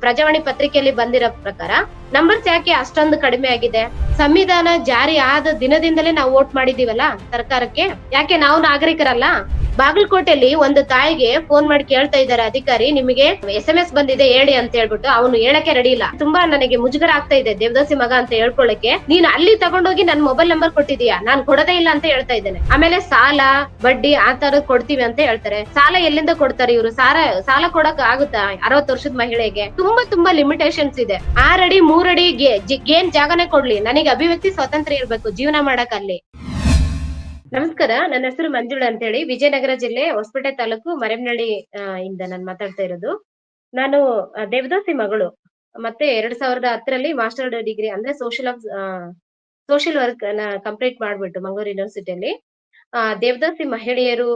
ಪ್ರಜಾವಾಣಿ ಪತ್ರಿಕೆಯಲ್ಲಿ ಬಂದಿರೋ ಪ್ರಕಾರ ನಂಬರ್ಸ್ ಯಾಕೆ ಅಷ್ಟೊಂದು ಕಡಿಮೆ ಆಗಿದೆ? ಸಂವಿಧಾನ ಜಾರಿ ಆದ ದಿನದಿಂದಲೇ ನಾವು ವೋಟ್ ಮಾಡಿದೀವಲ್ಲ ಸರ್ಕಾರಕ್ಕೆ, ಯಾಕೆ ನಾವು ನಾಗರಿಕರಲ್ಲ? ಬಾಗಲಕೋಟೆಯಲ್ಲಿ ಒಂದು ತಾಯಿಗೆ ಫೋನ್ ಮಾಡಿ ಕೇಳ್ತಾ ಇದ್ದಾರೆ ಅಧಿಕಾರಿ, ನಿಮಗೆ SMS ಬಂದಿದೆ ಹೇಳಿ ಅಂತ ಹೇಳ್ಬಿಟ್ಟು. ಅವನು ಹೇಳಕ್ಕೆ ರೆಡಿ ಇಲ್ಲ. ತುಂಬಾ ನನಗೆ ಮುಜುಗರ ಆಗ್ತಾ ಇದೆ ದೇವದಾಸಿ ಮಗ ಅಂತ ಹೇಳ್ಕೊಳ್ಳಕ್ಕೆ. ನೀನು ಅಲ್ಲಿ ತಗೊಂಡೋಗಿ ನನ್ ಮೊಬೈಲ್ ನಂಬರ್ ಕೊಟ್ಟಿದೀಯಾ, ನಾನ್ ಕೊಡದೇ ಇಲ್ಲ ಅಂತ ಹೇಳ್ತಾ ಇದ್ದೇನೆ. ಆಮೇಲೆ ಸಾಲ ಬಡ್ಡಿ ಆ ತರದ್ ಕೊಡ್ತೀವಿ ಅಂತ ಹೇಳ್ತಾರೆ. ಸಾಲ ಎಲ್ಲಿಂದ ಕೊಡ್ತಾರೆ ಇವರು? ಸಾಲ ಕೊಡಕ್ ಆಗುತ್ತಾ 60 ವರ್ಷದ ಮಹಿಳೆಗೆ? ತುಂಬಾ ಲಿಮಿಟೇಷನ್ಸ್ ಇದೆ. 6 ಅಡಿ 3 ಅಡಿ ಗೇನ್ ಜಾಗನೇ ಕೊಡ್ಲಿ, ನನಗೆ ಅಭಿವ್ಯಕ್ತಿ ಸ್ವಾತಂತ್ರ್ಯ ಇರ್ಬೇಕು ಜೀವನ ಮಾಡಕ್ ಅಲ್ಲಿ. ನಮಸ್ಕಾರ, ನನ್ನ ಹೆಸರು ಮಂಜುಳಾ ಅಂತ ಹೇಳಿ, ವಿಜಯನಗರ ಜಿಲ್ಲೆ ಹೊಸಪೇಟೆ ತಾಲೂಕು ಮರೇಮನಹಳ್ಳಿ ಇಂದ ನಾನು ಮಾತಾಡ್ತಾ ಇರೋದು. ನಾನು ದೇವದಾಸಿ ಮಗಳು. ಮತ್ತೆ 2010ರಲ್ಲಿ ಮಾಸ್ಟರ್ ಡಿಗ್ರಿ ಅಂದ್ರೆ ಸೋಷಿಯಲ್ ವರ್ಕ್ ಕಂಪ್ಲೀಟ್ ಮಾಡ್ಬಿಟ್ಟು ಮಂಗಳೂರು ಯೂನಿವರ್ಸಿಟಿಯಲ್ಲಿ ದೇವದಾಸಿ ಮಹಿಳೆಯರು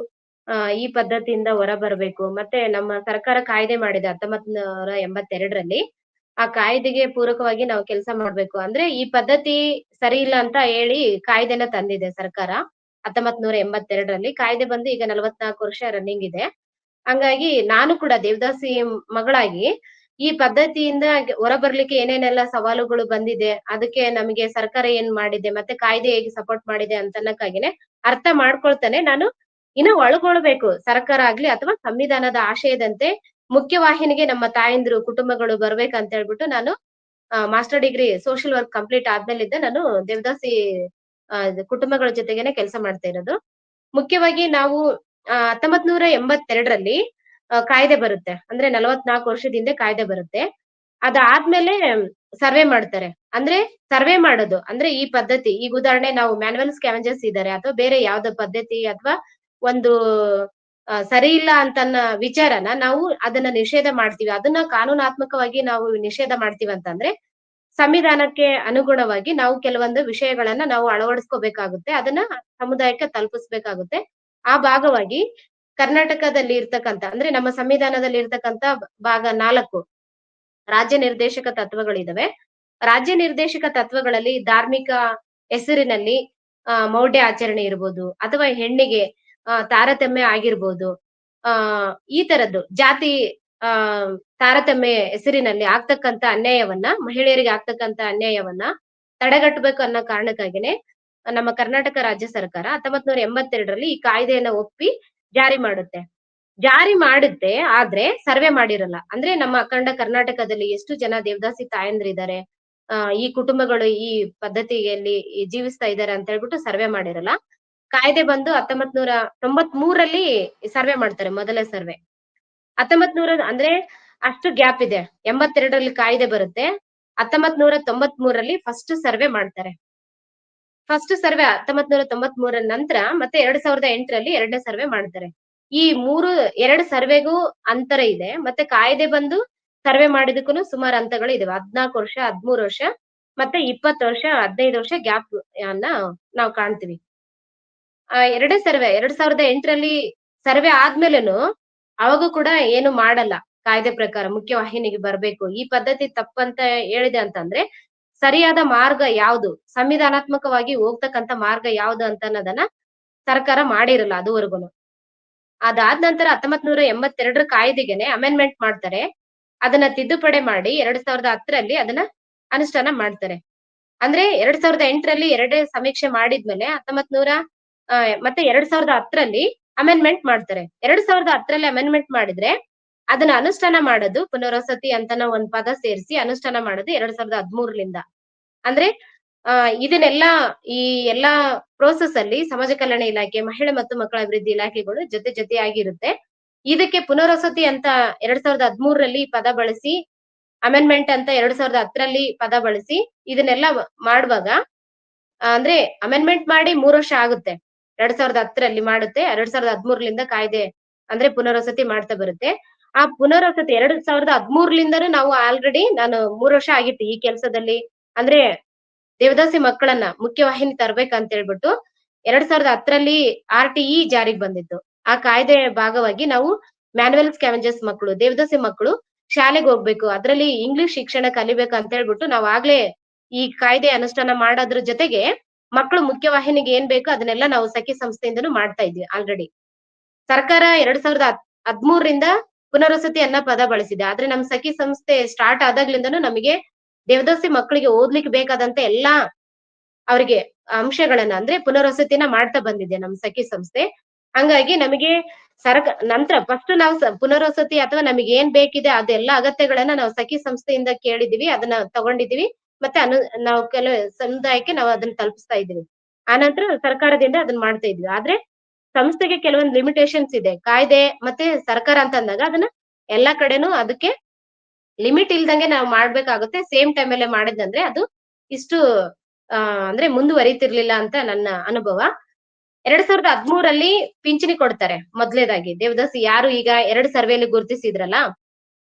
ಈ ಪದ್ಧತಿಯಿಂದ ಹೊರ ಬರಬೇಕು. ಮತ್ತೆ ನಮ್ಮ ಸರ್ಕಾರ ಕಾಯ್ದೆ ಮಾಡಿದೆ 1982ರಲ್ಲಿ. ಆ ಕಾಯ್ದೆಗೆ ಪೂರಕವಾಗಿ ನಾವು ಕೆಲಸ ಮಾಡ್ಬೇಕು. ಅಂದ್ರೆ ಈ ಪದ್ಧತಿ ಸರಿ ಇಲ್ಲ ಅಂತ ಹೇಳಿ ಕಾಯ್ದೆನ ತಂದಿದೆ ಸರ್ಕಾರ 1982ರಲ್ಲಿ. ಕಾಯ್ದೆ ಬಂದು ಈಗ 44 ವರ್ಷ ರನ್ನಿಂಗ್ ಇದೆ. ಹಂಗಾಗಿ ನಾನು ಕೂಡ ದೇವದಾಸಿ ಮಗಳಾಗಿ ಈ ಪದ್ಧತಿಯಿಂದ ಹೊರಬರ್ಲಿಕ್ಕೆ ಏನೇನೆಲ್ಲ ಸವಾಲುಗಳು ಬಂದಿದೆ, ಅದಕ್ಕೆ ನಮಗೆ ಸರ್ಕಾರ ಏನ್ ಮಾಡಿದೆ, ಮತ್ತೆ ಕಾಯ್ದೆ ಹೇಗೆ ಸಪೋರ್ಟ್ ಮಾಡಿದೆ ಅಂತ ಅನ್ನಕ್ಕಾಗಿನೇ ಅರ್ಥ ಮಾಡ್ಕೊಳ್ತಾನೆ ನಾನು ಇನ್ನ ಒಳಗೊಳ್ಬೇಕು. ಸರ್ಕಾರ ಆಗ್ಲಿ ಅಥವಾ ಸಂವಿಧಾನದ ಆಶಯದಂತೆ ಮುಖ್ಯವಾಹಿನಿಗೆ ನಮ್ಮ ತಾಯಂದಿರು ಕುಟುಂಬಗಳು ಬರ್ಬೇಕಂತ ಹೇಳ್ಬಿಟ್ಟು ನಾನು master degree social work complete ಆದ್ಮೇಲಿದ್ದ ನಾನು ದೇವದಾಸಿ ಕುಟುಂಬಗಳ ಜೊತೆಗೇನೆ ಕೆಲಸ ಮಾಡ್ತಾ ಇರೋದು. ಮುಖ್ಯವಾಗಿ ನಾವು 1982ರಲ್ಲಿ ಕಾಯ್ದೆ ಬರುತ್ತೆ. ಅಂದ್ರೆ 44 ವರ್ಷದ ಹಿಂದೆ ಕಾಯ್ದೆ ಬರುತ್ತೆ. ಅದಾದ್ಮೇಲೆ ಸರ್ವೆ ಮಾಡ್ತಾರೆ. ಅಂದ್ರೆ ಸರ್ವೆ ಮಾಡೋದು ಅಂದ್ರೆ ಈ ಪದ್ಧತಿ, ಈಗ ಉದಾಹರಣೆ ನಾವು ಮ್ಯಾನುವಲ್ ಸ್ಕ್ಯಾವೆಂಜರ್ಸ್ ಇದ್ದಾರೆ ಅಥವಾ ಬೇರೆ ಯಾವ್ದೋ ಪದ್ಧತಿ ಅಥವಾ ಒಂದು ಸರಿ ಇಲ್ಲ ಅಂತನ್ನ ವಿಚಾರನ ನಾವು ಅದನ್ನ ನಿಷೇಧ ಮಾಡ್ತೀವಿ. ಅದನ್ನ ಕಾನೂನಾತ್ಮಕವಾಗಿ ನಾವು ನಿಷೇಧ ಮಾಡ್ತೀವಿ ಅಂತಂದ್ರೆ ಸಂವಿಧಾನಕ್ಕೆ ಅನುಗುಣವಾಗಿ ನಾವು ಕೆಲವೊಂದು ವಿಷಯಗಳನ್ನ ನಾವು ಅಳವಡಿಸ್ಕೋಬೇಕಾಗುತ್ತೆ. ಅದನ್ನ ಸಮುದಾಯಕ್ಕೆ ತಲುಪಿಸ್ಬೇಕಾಗುತ್ತೆ. ಆ ಭಾಗವಾಗಿ ಕರ್ನಾಟಕದಲ್ಲಿ ಇರ್ತಕ್ಕಂತ ಅಂದ್ರೆ ನಮ್ಮ ಸಂವಿಧಾನದಲ್ಲಿ ಇರ್ತಕ್ಕಂತ ಭಾಗ 4 ರಾಜ್ಯ ನಿರ್ದೇಶಕ ತತ್ವಗಳಿದಾವೆ. ರಾಜ್ಯ ನಿರ್ದೇಶಕ ತತ್ವಗಳಲ್ಲಿ ಧಾರ್ಮಿಕ ಹೆಸರಿನಲ್ಲಿ ಮೌಢ್ಯ ಆಚರಣೆ ಇರ್ಬೋದು ಅಥವಾ ಹೆಣ್ಣಿಗೆ ತಾರತಮ್ಯ ಆಗಿರ್ಬೋದು. ಆ ಈ ತರದ್ದು ಜಾತಿ ಆ ತಾರತಮ್ಯ ಹೆಸರಿನಲ್ಲಿ ಆಗ್ತಕ್ಕಂತ ಅನ್ಯಾಯವನ್ನ, ಮಹಿಳೆಯರಿಗೆ ಆಗ್ತಕ್ಕಂತ ಅನ್ಯಾಯವನ್ನ ತಡೆಗಟ್ಟಬೇಕು ಅನ್ನೋ ಕಾರಣಕ್ಕಾಗಿನೇ ನಮ್ಮ ಕರ್ನಾಟಕ ರಾಜ್ಯ ಸರ್ಕಾರ 1982ರಲ್ಲಿ ಈ ಕಾಯ್ದೆಯನ್ನ ಒಪ್ಪಿ ಜಾರಿ ಮಾಡುತ್ತೆ. ಜಾರಿ ಮಾಡುತ್ತೆ, ಆದ್ರೆ ಸರ್ವೆ ಮಾಡಿರಲ್ಲ. ಅಂದ್ರೆ ನಮ್ಮ ಅಖಂಡ ಕರ್ನಾಟಕದಲ್ಲಿ ಎಷ್ಟು ಜನ ದೇವದಾಸಿ ತಾಯಂದ್ರಿದ್ದಾರೆ, ಈ ಕುಟುಂಬಗಳು ಈ ಪದ್ಧತಿಯಲ್ಲಿ ಜೀವಿಸ್ತಾ ಇದ್ದಾರೆ ಅಂತ ಹೇಳ್ಬಿಟ್ಟು ಸರ್ವೆ ಮಾಡಿರಲ್ಲ. ಕಾಯ್ದೆ ಬಂದು 1993ರಲ್ಲಿ ಸರ್ವೆ ಮಾಡ್ತಾರೆ, ಮೊದಲ ಸರ್ವೆ. 1900 ಅಂದ್ರೆ ಅಷ್ಟು ಗ್ಯಾಪ್ ಇದೆ. 82ರಲ್ಲಿ ಕಾಯ್ದೆ ಬರುತ್ತೆ. 1993ರಲ್ಲಿ ಫಸ್ಟ್ ಸರ್ವೆ ಮಾಡ್ತಾರೆ. ಫಸ್ಟ್ ಸರ್ವೆ 1993 ನಂತರ ಮತ್ತೆ 2008ರಲ್ಲಿ ಎರಡನೇ ಸರ್ವೆ ಮಾಡ್ತಾರೆ. ಈ 2 ಸರ್ವೆಗೂ ಅಂತರ ಇದೆ. ಮತ್ತೆ ಕಾಯ್ದೆ ಬಂದು ಸರ್ವೆ ಮಾಡಿದಕ್ಕೂನು ಸುಮಾರು ಹಂತಗಳು ಇದಾವೆ. 14 ವರ್ಷ, 13 ವರ್ಷ, ಮತ್ತೆ 20 ವರ್ಷ, 15 ವರ್ಷ ಗ್ಯಾಪ್ ಅನ್ನ ನಾವು ಕಾಣ್ತೀವಿ. ಎರಡೇ ಸರ್ವೆ 2008ರಲ್ಲಿ ಸರ್ವೆ ಆದ್ಮೇಲೆನು ಅವಾಗೂ ಕೂಡ ಏನು ಮಾಡಲ್ಲ. ಕಾಯ್ದೆ ಪ್ರಕಾರ ಮುಖ್ಯವಾಹಿನಿಗೆ ಬರ್ಬೇಕು. ಈ ಪದ್ಧತಿ ತಪ್ಪಂತ ಹೇಳಿದೆ ಅಂತಂದ್ರೆ ಸರಿಯಾದ ಮಾರ್ಗ ಯಾವ್ದು, ಸಂವಿಧಾನಾತ್ಮಕವಾಗಿ ಹೋಗ್ತಕ್ಕಂತ ಮಾರ್ಗ ಯಾವ್ದು ಅಂತ ಅನ್ನೋದನ್ನ ಸರ್ಕಾರ ಮಾಡಿರಲ್ಲ ಅದುವರೆಗೂನು. ಅದಾದ ನಂತರ 1982 ಕಾಯ್ದೆಗೆನೆ ಅಮೆಂಡ್ಮೆಂಟ್ ಮಾಡ್ತಾರೆ. ಅದನ್ನ ತಿದ್ದುಪಡಿ ಮಾಡಿ 2010ರಲ್ಲಿ ಅದನ್ನ ಅನುಷ್ಠಾನ ಮಾಡ್ತಾರೆ. ಅಂದ್ರೆ 2008ರಲ್ಲಿ ಎರಡೇ ಸಮೀಕ್ಷೆ ಮಾಡಿದ್ಮೇಲೆ 1900 ಮತ್ತೆ 2010ರಲ್ಲಿ ಅಮೆಂಡ್ಮೆಂಟ್ ಮಾಡ್ತಾರೆ. 2010ರಲ್ಲಿ ಅಮೆಂಡ್ಮೆಂಟ್ ಮಾಡಿದ್ರೆ ಅದನ್ನ ಅನುಷ್ಠಾನ ಮಾಡೋದು ಪುನರ್ವಸತಿ ಅಂತನ ಒಂದ್ ಪದ ಸೇರಿಸಿ ಅನುಷ್ಠಾನ ಮಾಡೋದು 2013ರಿಂದ. ಅಂದ್ರೆ ಇದನ್ನೆಲ್ಲಾ ಈ ಎಲ್ಲಾ ಪ್ರೋಸೆಸ್ ಅಲ್ಲಿ ಸಮಾಜ ಕಲ್ಯಾಣ ಇಲಾಖೆ, ಮಹಿಳಾ ಮತ್ತು ಮಕ್ಕಳ ಅಭಿವೃದ್ಧಿ ಇಲಾಖೆಗಳು ಜೊತೆಯಾಗಿರುತ್ತೆ. ಇದಕ್ಕೆ ಪುನರ್ವಸತಿ ಅಂತ 2013ರಲ್ಲಿ ಪದ ಬಳಸಿ, ಅಮೆಂಡ್ಮೆಂಟ್ ಅಂತ 2010ರಲ್ಲಿ ಪದ ಬಳಸಿ ಇದನ್ನೆಲ್ಲ ಮಾಡುವಾಗ ಅಂದ್ರೆ ಅಮೆಂಡ್ಮೆಂಟ್ ಮಾಡಿ 3 ವರ್ಷ ಆಗುತ್ತೆ. 2010ರಲ್ಲಿ ಮಾಡುತ್ತೆ. 2013ರಿಂದ ಕಾಯ್ದೆ ಅಂದ್ರೆ ಪುನರ್ವಸತಿ ಮಾಡ್ತಾ ಬರುತ್ತೆ. ಆ ಪುನರ್ವಸತಿ 2013ಲಿಂದನೂ ನಾವು ಆಲ್ರೆಡಿ ನಾನು 3 ವರ್ಷ ಆಗಿತ್ತು ಈ ಕೆಲ್ಸದಲ್ಲಿ. ಅಂದ್ರೆ ದೇವದಾಸಿ ಮಕ್ಕಳನ್ನ ಮುಖ್ಯವಾಹಿನಿ ತರ್ಬೇಕಂತ ಹೇಳ್ಬಿಟ್ಟು 2010ರಲ್ಲಿ RTE ಜಾರಿಗೆ ಬಂದಿತ್ತು. ಆ ಕಾಯ್ದೆ ಭಾಗವಾಗಿ ನಾವು ಮ್ಯಾನುವಲ್ ಸ್ಕ್ಯಾವೆಂಜರ್ಸ್ ಮಕ್ಕಳು, ದೇವದಾಸಿ ಮಕ್ಕಳು ಶಾಲೆಗೆ ಹೋಗ್ಬೇಕು. ಅದ್ರಲ್ಲಿ ಇಂಗ್ಲಿಷ್ ಶಿಕ್ಷಣ ಕಲಿಬೇಕು ಅಂತ ಹೇಳ್ಬಿಟ್ಟು ನಾವು ಆಗ್ಲೇ ಈ ಕಾಯ್ದೆ ಅನುಷ್ಠಾನ ಮಾಡೋದ್ರ ಜೊತೆಗೆ ಮಕ್ಕಳು ಮುಖ್ಯವಾಹಿನಿಗೆ ಏನ್ ಬೇಕು ಅದನ್ನೆಲ್ಲ ನಾವು ಸಖಿ ಸಂಸ್ಥೆಯಿಂದನೂ ಮಾಡ್ತಾ ಇದ್ವಿ ಆಲ್ರೆಡಿ. ಸರ್ಕಾರ 2013ರಿಂದ ಪುನರ್ವಸತಿ ಅನ್ನೋ ಪದ ಬಳಸಿದೆ. ಆದ್ರೆ ನಮ್ ಸಖಿ ಸಂಸ್ಥೆ ಸ್ಟಾರ್ಟ್ ಆದಾಗ್ಲಿಂದನೂ ನಮಗೆ ದೇವದಾಸಿ ಮಕ್ಕಳಿಗೆ ಓದ್ಲಿಕ್ಕೆ ಬೇಕಾದಂತ ಎಲ್ಲಾ ಅವ್ರಿಗೆ ಅಂಶಗಳನ್ನ ಅಂದ್ರೆ ಪುನರ್ವಸತಿನ ಮಾಡ್ತಾ ಬಂದಿದೆ ನಮ್ ಸಖಿ ಸಂಸ್ಥೆ. ಹಂಗಾಗಿ ನಮಗೆ ನಂತರ ಫಸ್ಟ್ ನಾವು ಪುನರ್ವಸತಿ ಅಥವಾ ನಮಗೆ ಏನ್ ಬೇಕಿದೆ ಅದೆಲ್ಲಾ ಅಗತ್ಯಗಳನ್ನ ನಾವು ಸಖಿ ಸಂಸ್ಥೆಯಿಂದ ಕೇಳಿದೀವಿ. ಅದನ್ನ ತಗೊಂಡಿದೀವಿ. ಮತ್ತೆ ನಾವು ಕೆಲವು ಸಮುದಾಯಕ್ಕೆ ನಾವು ಅದನ್ನ ತಲುಪಿಸ್ತಾ ಇದೀವಿ. ಆನಂತರ ಸರ್ಕಾರದಿಂದ ಅದನ್ನ ಮಾಡ್ತಾ ಇದ್ವಿ. ಆದ್ರೆ ಸಂಸ್ಥೆಗೆ ಕೆಲವೊಂದು ಲಿಮಿಟೇಷನ್ಸ್ ಇದೆ. ಕಾಯ್ದೆ ಮತ್ತೆ ಸರ್ಕಾರ ಅಂತ ಅಂದಾಗ ಅದನ್ನ ಎಲ್ಲಾ ಕಡೆನೂ ಅದಕ್ಕೆ ಲಿಮಿಟ್ ಇಲ್ದಂಗೆ ನಾವು ಮಾಡ್ಬೇಕಾಗುತ್ತೆ. ಸೇಮ್ ಟೈಮ್ ಅಲ್ಲೇ ಮಾಡಿದ್ನಂದ್ರೆ ಅದು ಇಷ್ಟು ಅಂದ್ರೆ ಮುಂದುವರಿತಿರ್ಲಿಲ್ಲ ಅಂತ ನನ್ನ ಅನುಭವ. 2013 ಪಿಂಚಣಿ ಕೊಡ್ತಾರೆ ಮೊದಲನೇದಾಗಿ. ದೇವದಾಸಿ ಯಾರು ಈಗ 2 ಸರ್ವೆಯಲ್ಲಿ ಗುರುತಿಸಿದ್ರಲ್ಲ,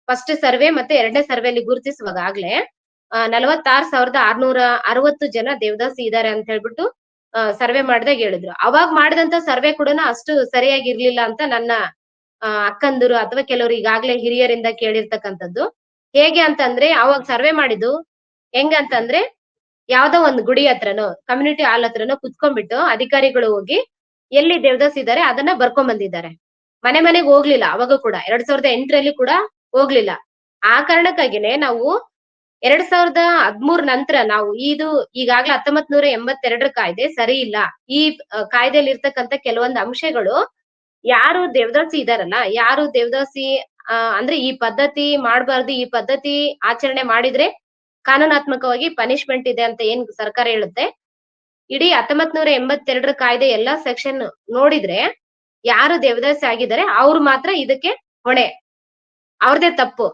ಫಸ್ಟ್ ಸರ್ವೆ ಮತ್ತೆ 2ನೇ ಸರ್ವೆಯಲ್ಲಿ ಗುರುತಿಸುವಾಗ ಆಗ್ಲೇ 46,660 ಜನ ದೇವದಾಸಿ ಇದಾರೆ ಅಂತ ಹೇಳ್ಬಿಟ್ಟು ಸರ್ವೆ ಮಾಡ್ದಾಗ ಹೇಳಿದ್ರು. ಅವಾಗ್ ಮಾಡಿದಂತ ಸರ್ವೆ ಕೂಡನು ಅಷ್ಟು ಸರಿಯಾಗಿರ್ಲಿಲ್ಲ ಅಂತ ನನ್ನ ಅಕ್ಕಂದಿರು ಅಥವಾ ಕೆಲವರು ಈಗಾಗ್ಲೇ ಹಿರಿಯರಿಂದ ಕೇಳಿರ್ತಕ್ಕಂಥದ್ದು. ಹೇಗೆ ಅಂತಂದ್ರೆ ಅವಾಗ ಸರ್ವೆ ಮಾಡಿದ್ದು ಹೆಂಗಂತಂದ್ರೆ ಯಾವ್ದೋ ಒಂದು ಗುಡಿ ಹತ್ರನೋ, ಕಮ್ಯುನಿಟಿ ಹಾಲ್ ಹತ್ರನೋ ಕುತ್ಕೊಂಡ್ಬಿಟ್ಟು ಅಧಿಕಾರಿಗಳು ಹೋಗಿ ಎಲ್ಲಿ ದೇವದಾಸಿ ಇದಾರೆ ಅದನ್ನ ಬರ್ಕೊಂಡ್ ಬಂದಿದ್ದಾರೆ. ಮನೆ ಮನೆಗ್ ಹೋಗ್ಲಿಲ್ಲ ಅವಾಗ ಕೂಡ. 2008ರಲ್ಲಿ ಕೂಡ ಹೋಗ್ಲಿಲ್ಲ. ಆ ಕಾರಣಕ್ಕಾಗಿನೇ ನಾವು 2013 ನಂತರ ನಾವು ಇದು ಈಗಾಗ್ಲೇ 1982 ಕಾಯ್ದೆ ಸರಿ ಇಲ್ಲ. ಈ ಕಾಯ್ದೆಯಲ್ಲಿ ಇರ್ತಕ್ಕಂಥ ಕೆಲವೊಂದು ಅಂಶಗಳು ಯಾರು ದೇವದಾಸಿ ಇದಾರಲ್ಲ, ಯಾರು ದೇವದಾಸಿ ಅಂದ್ರೆ ಈ ಪದ್ಧತಿ ಮಾಡ್ಬಾರ್ದು, ಈ ಪದ್ಧತಿ ಆಚರಣೆ ಮಾಡಿದ್ರೆ ಕಾನೂನಾತ್ಮಕವಾಗಿ ಪನಿಷ್ಮೆಂಟ್ ಇದೆ ಅಂತ ಏನ್ ಸರ್ಕಾರ ಹೇಳುತ್ತೆ. ಇಡೀ 1982 ಕಾಯ್ದೆ ಎಲ್ಲಾ ಸೆಕ್ಷನ್ ನೋಡಿದ್ರೆ ಯಾರು ದೇವದಾಸಿ ಆಗಿದ್ದಾರೆ ಅವ್ರು ಮಾತ್ರ ಇದಕ್ಕೆ ಹೊಣೆ. ಅವ್ರದೇ ತಪ್ಪು.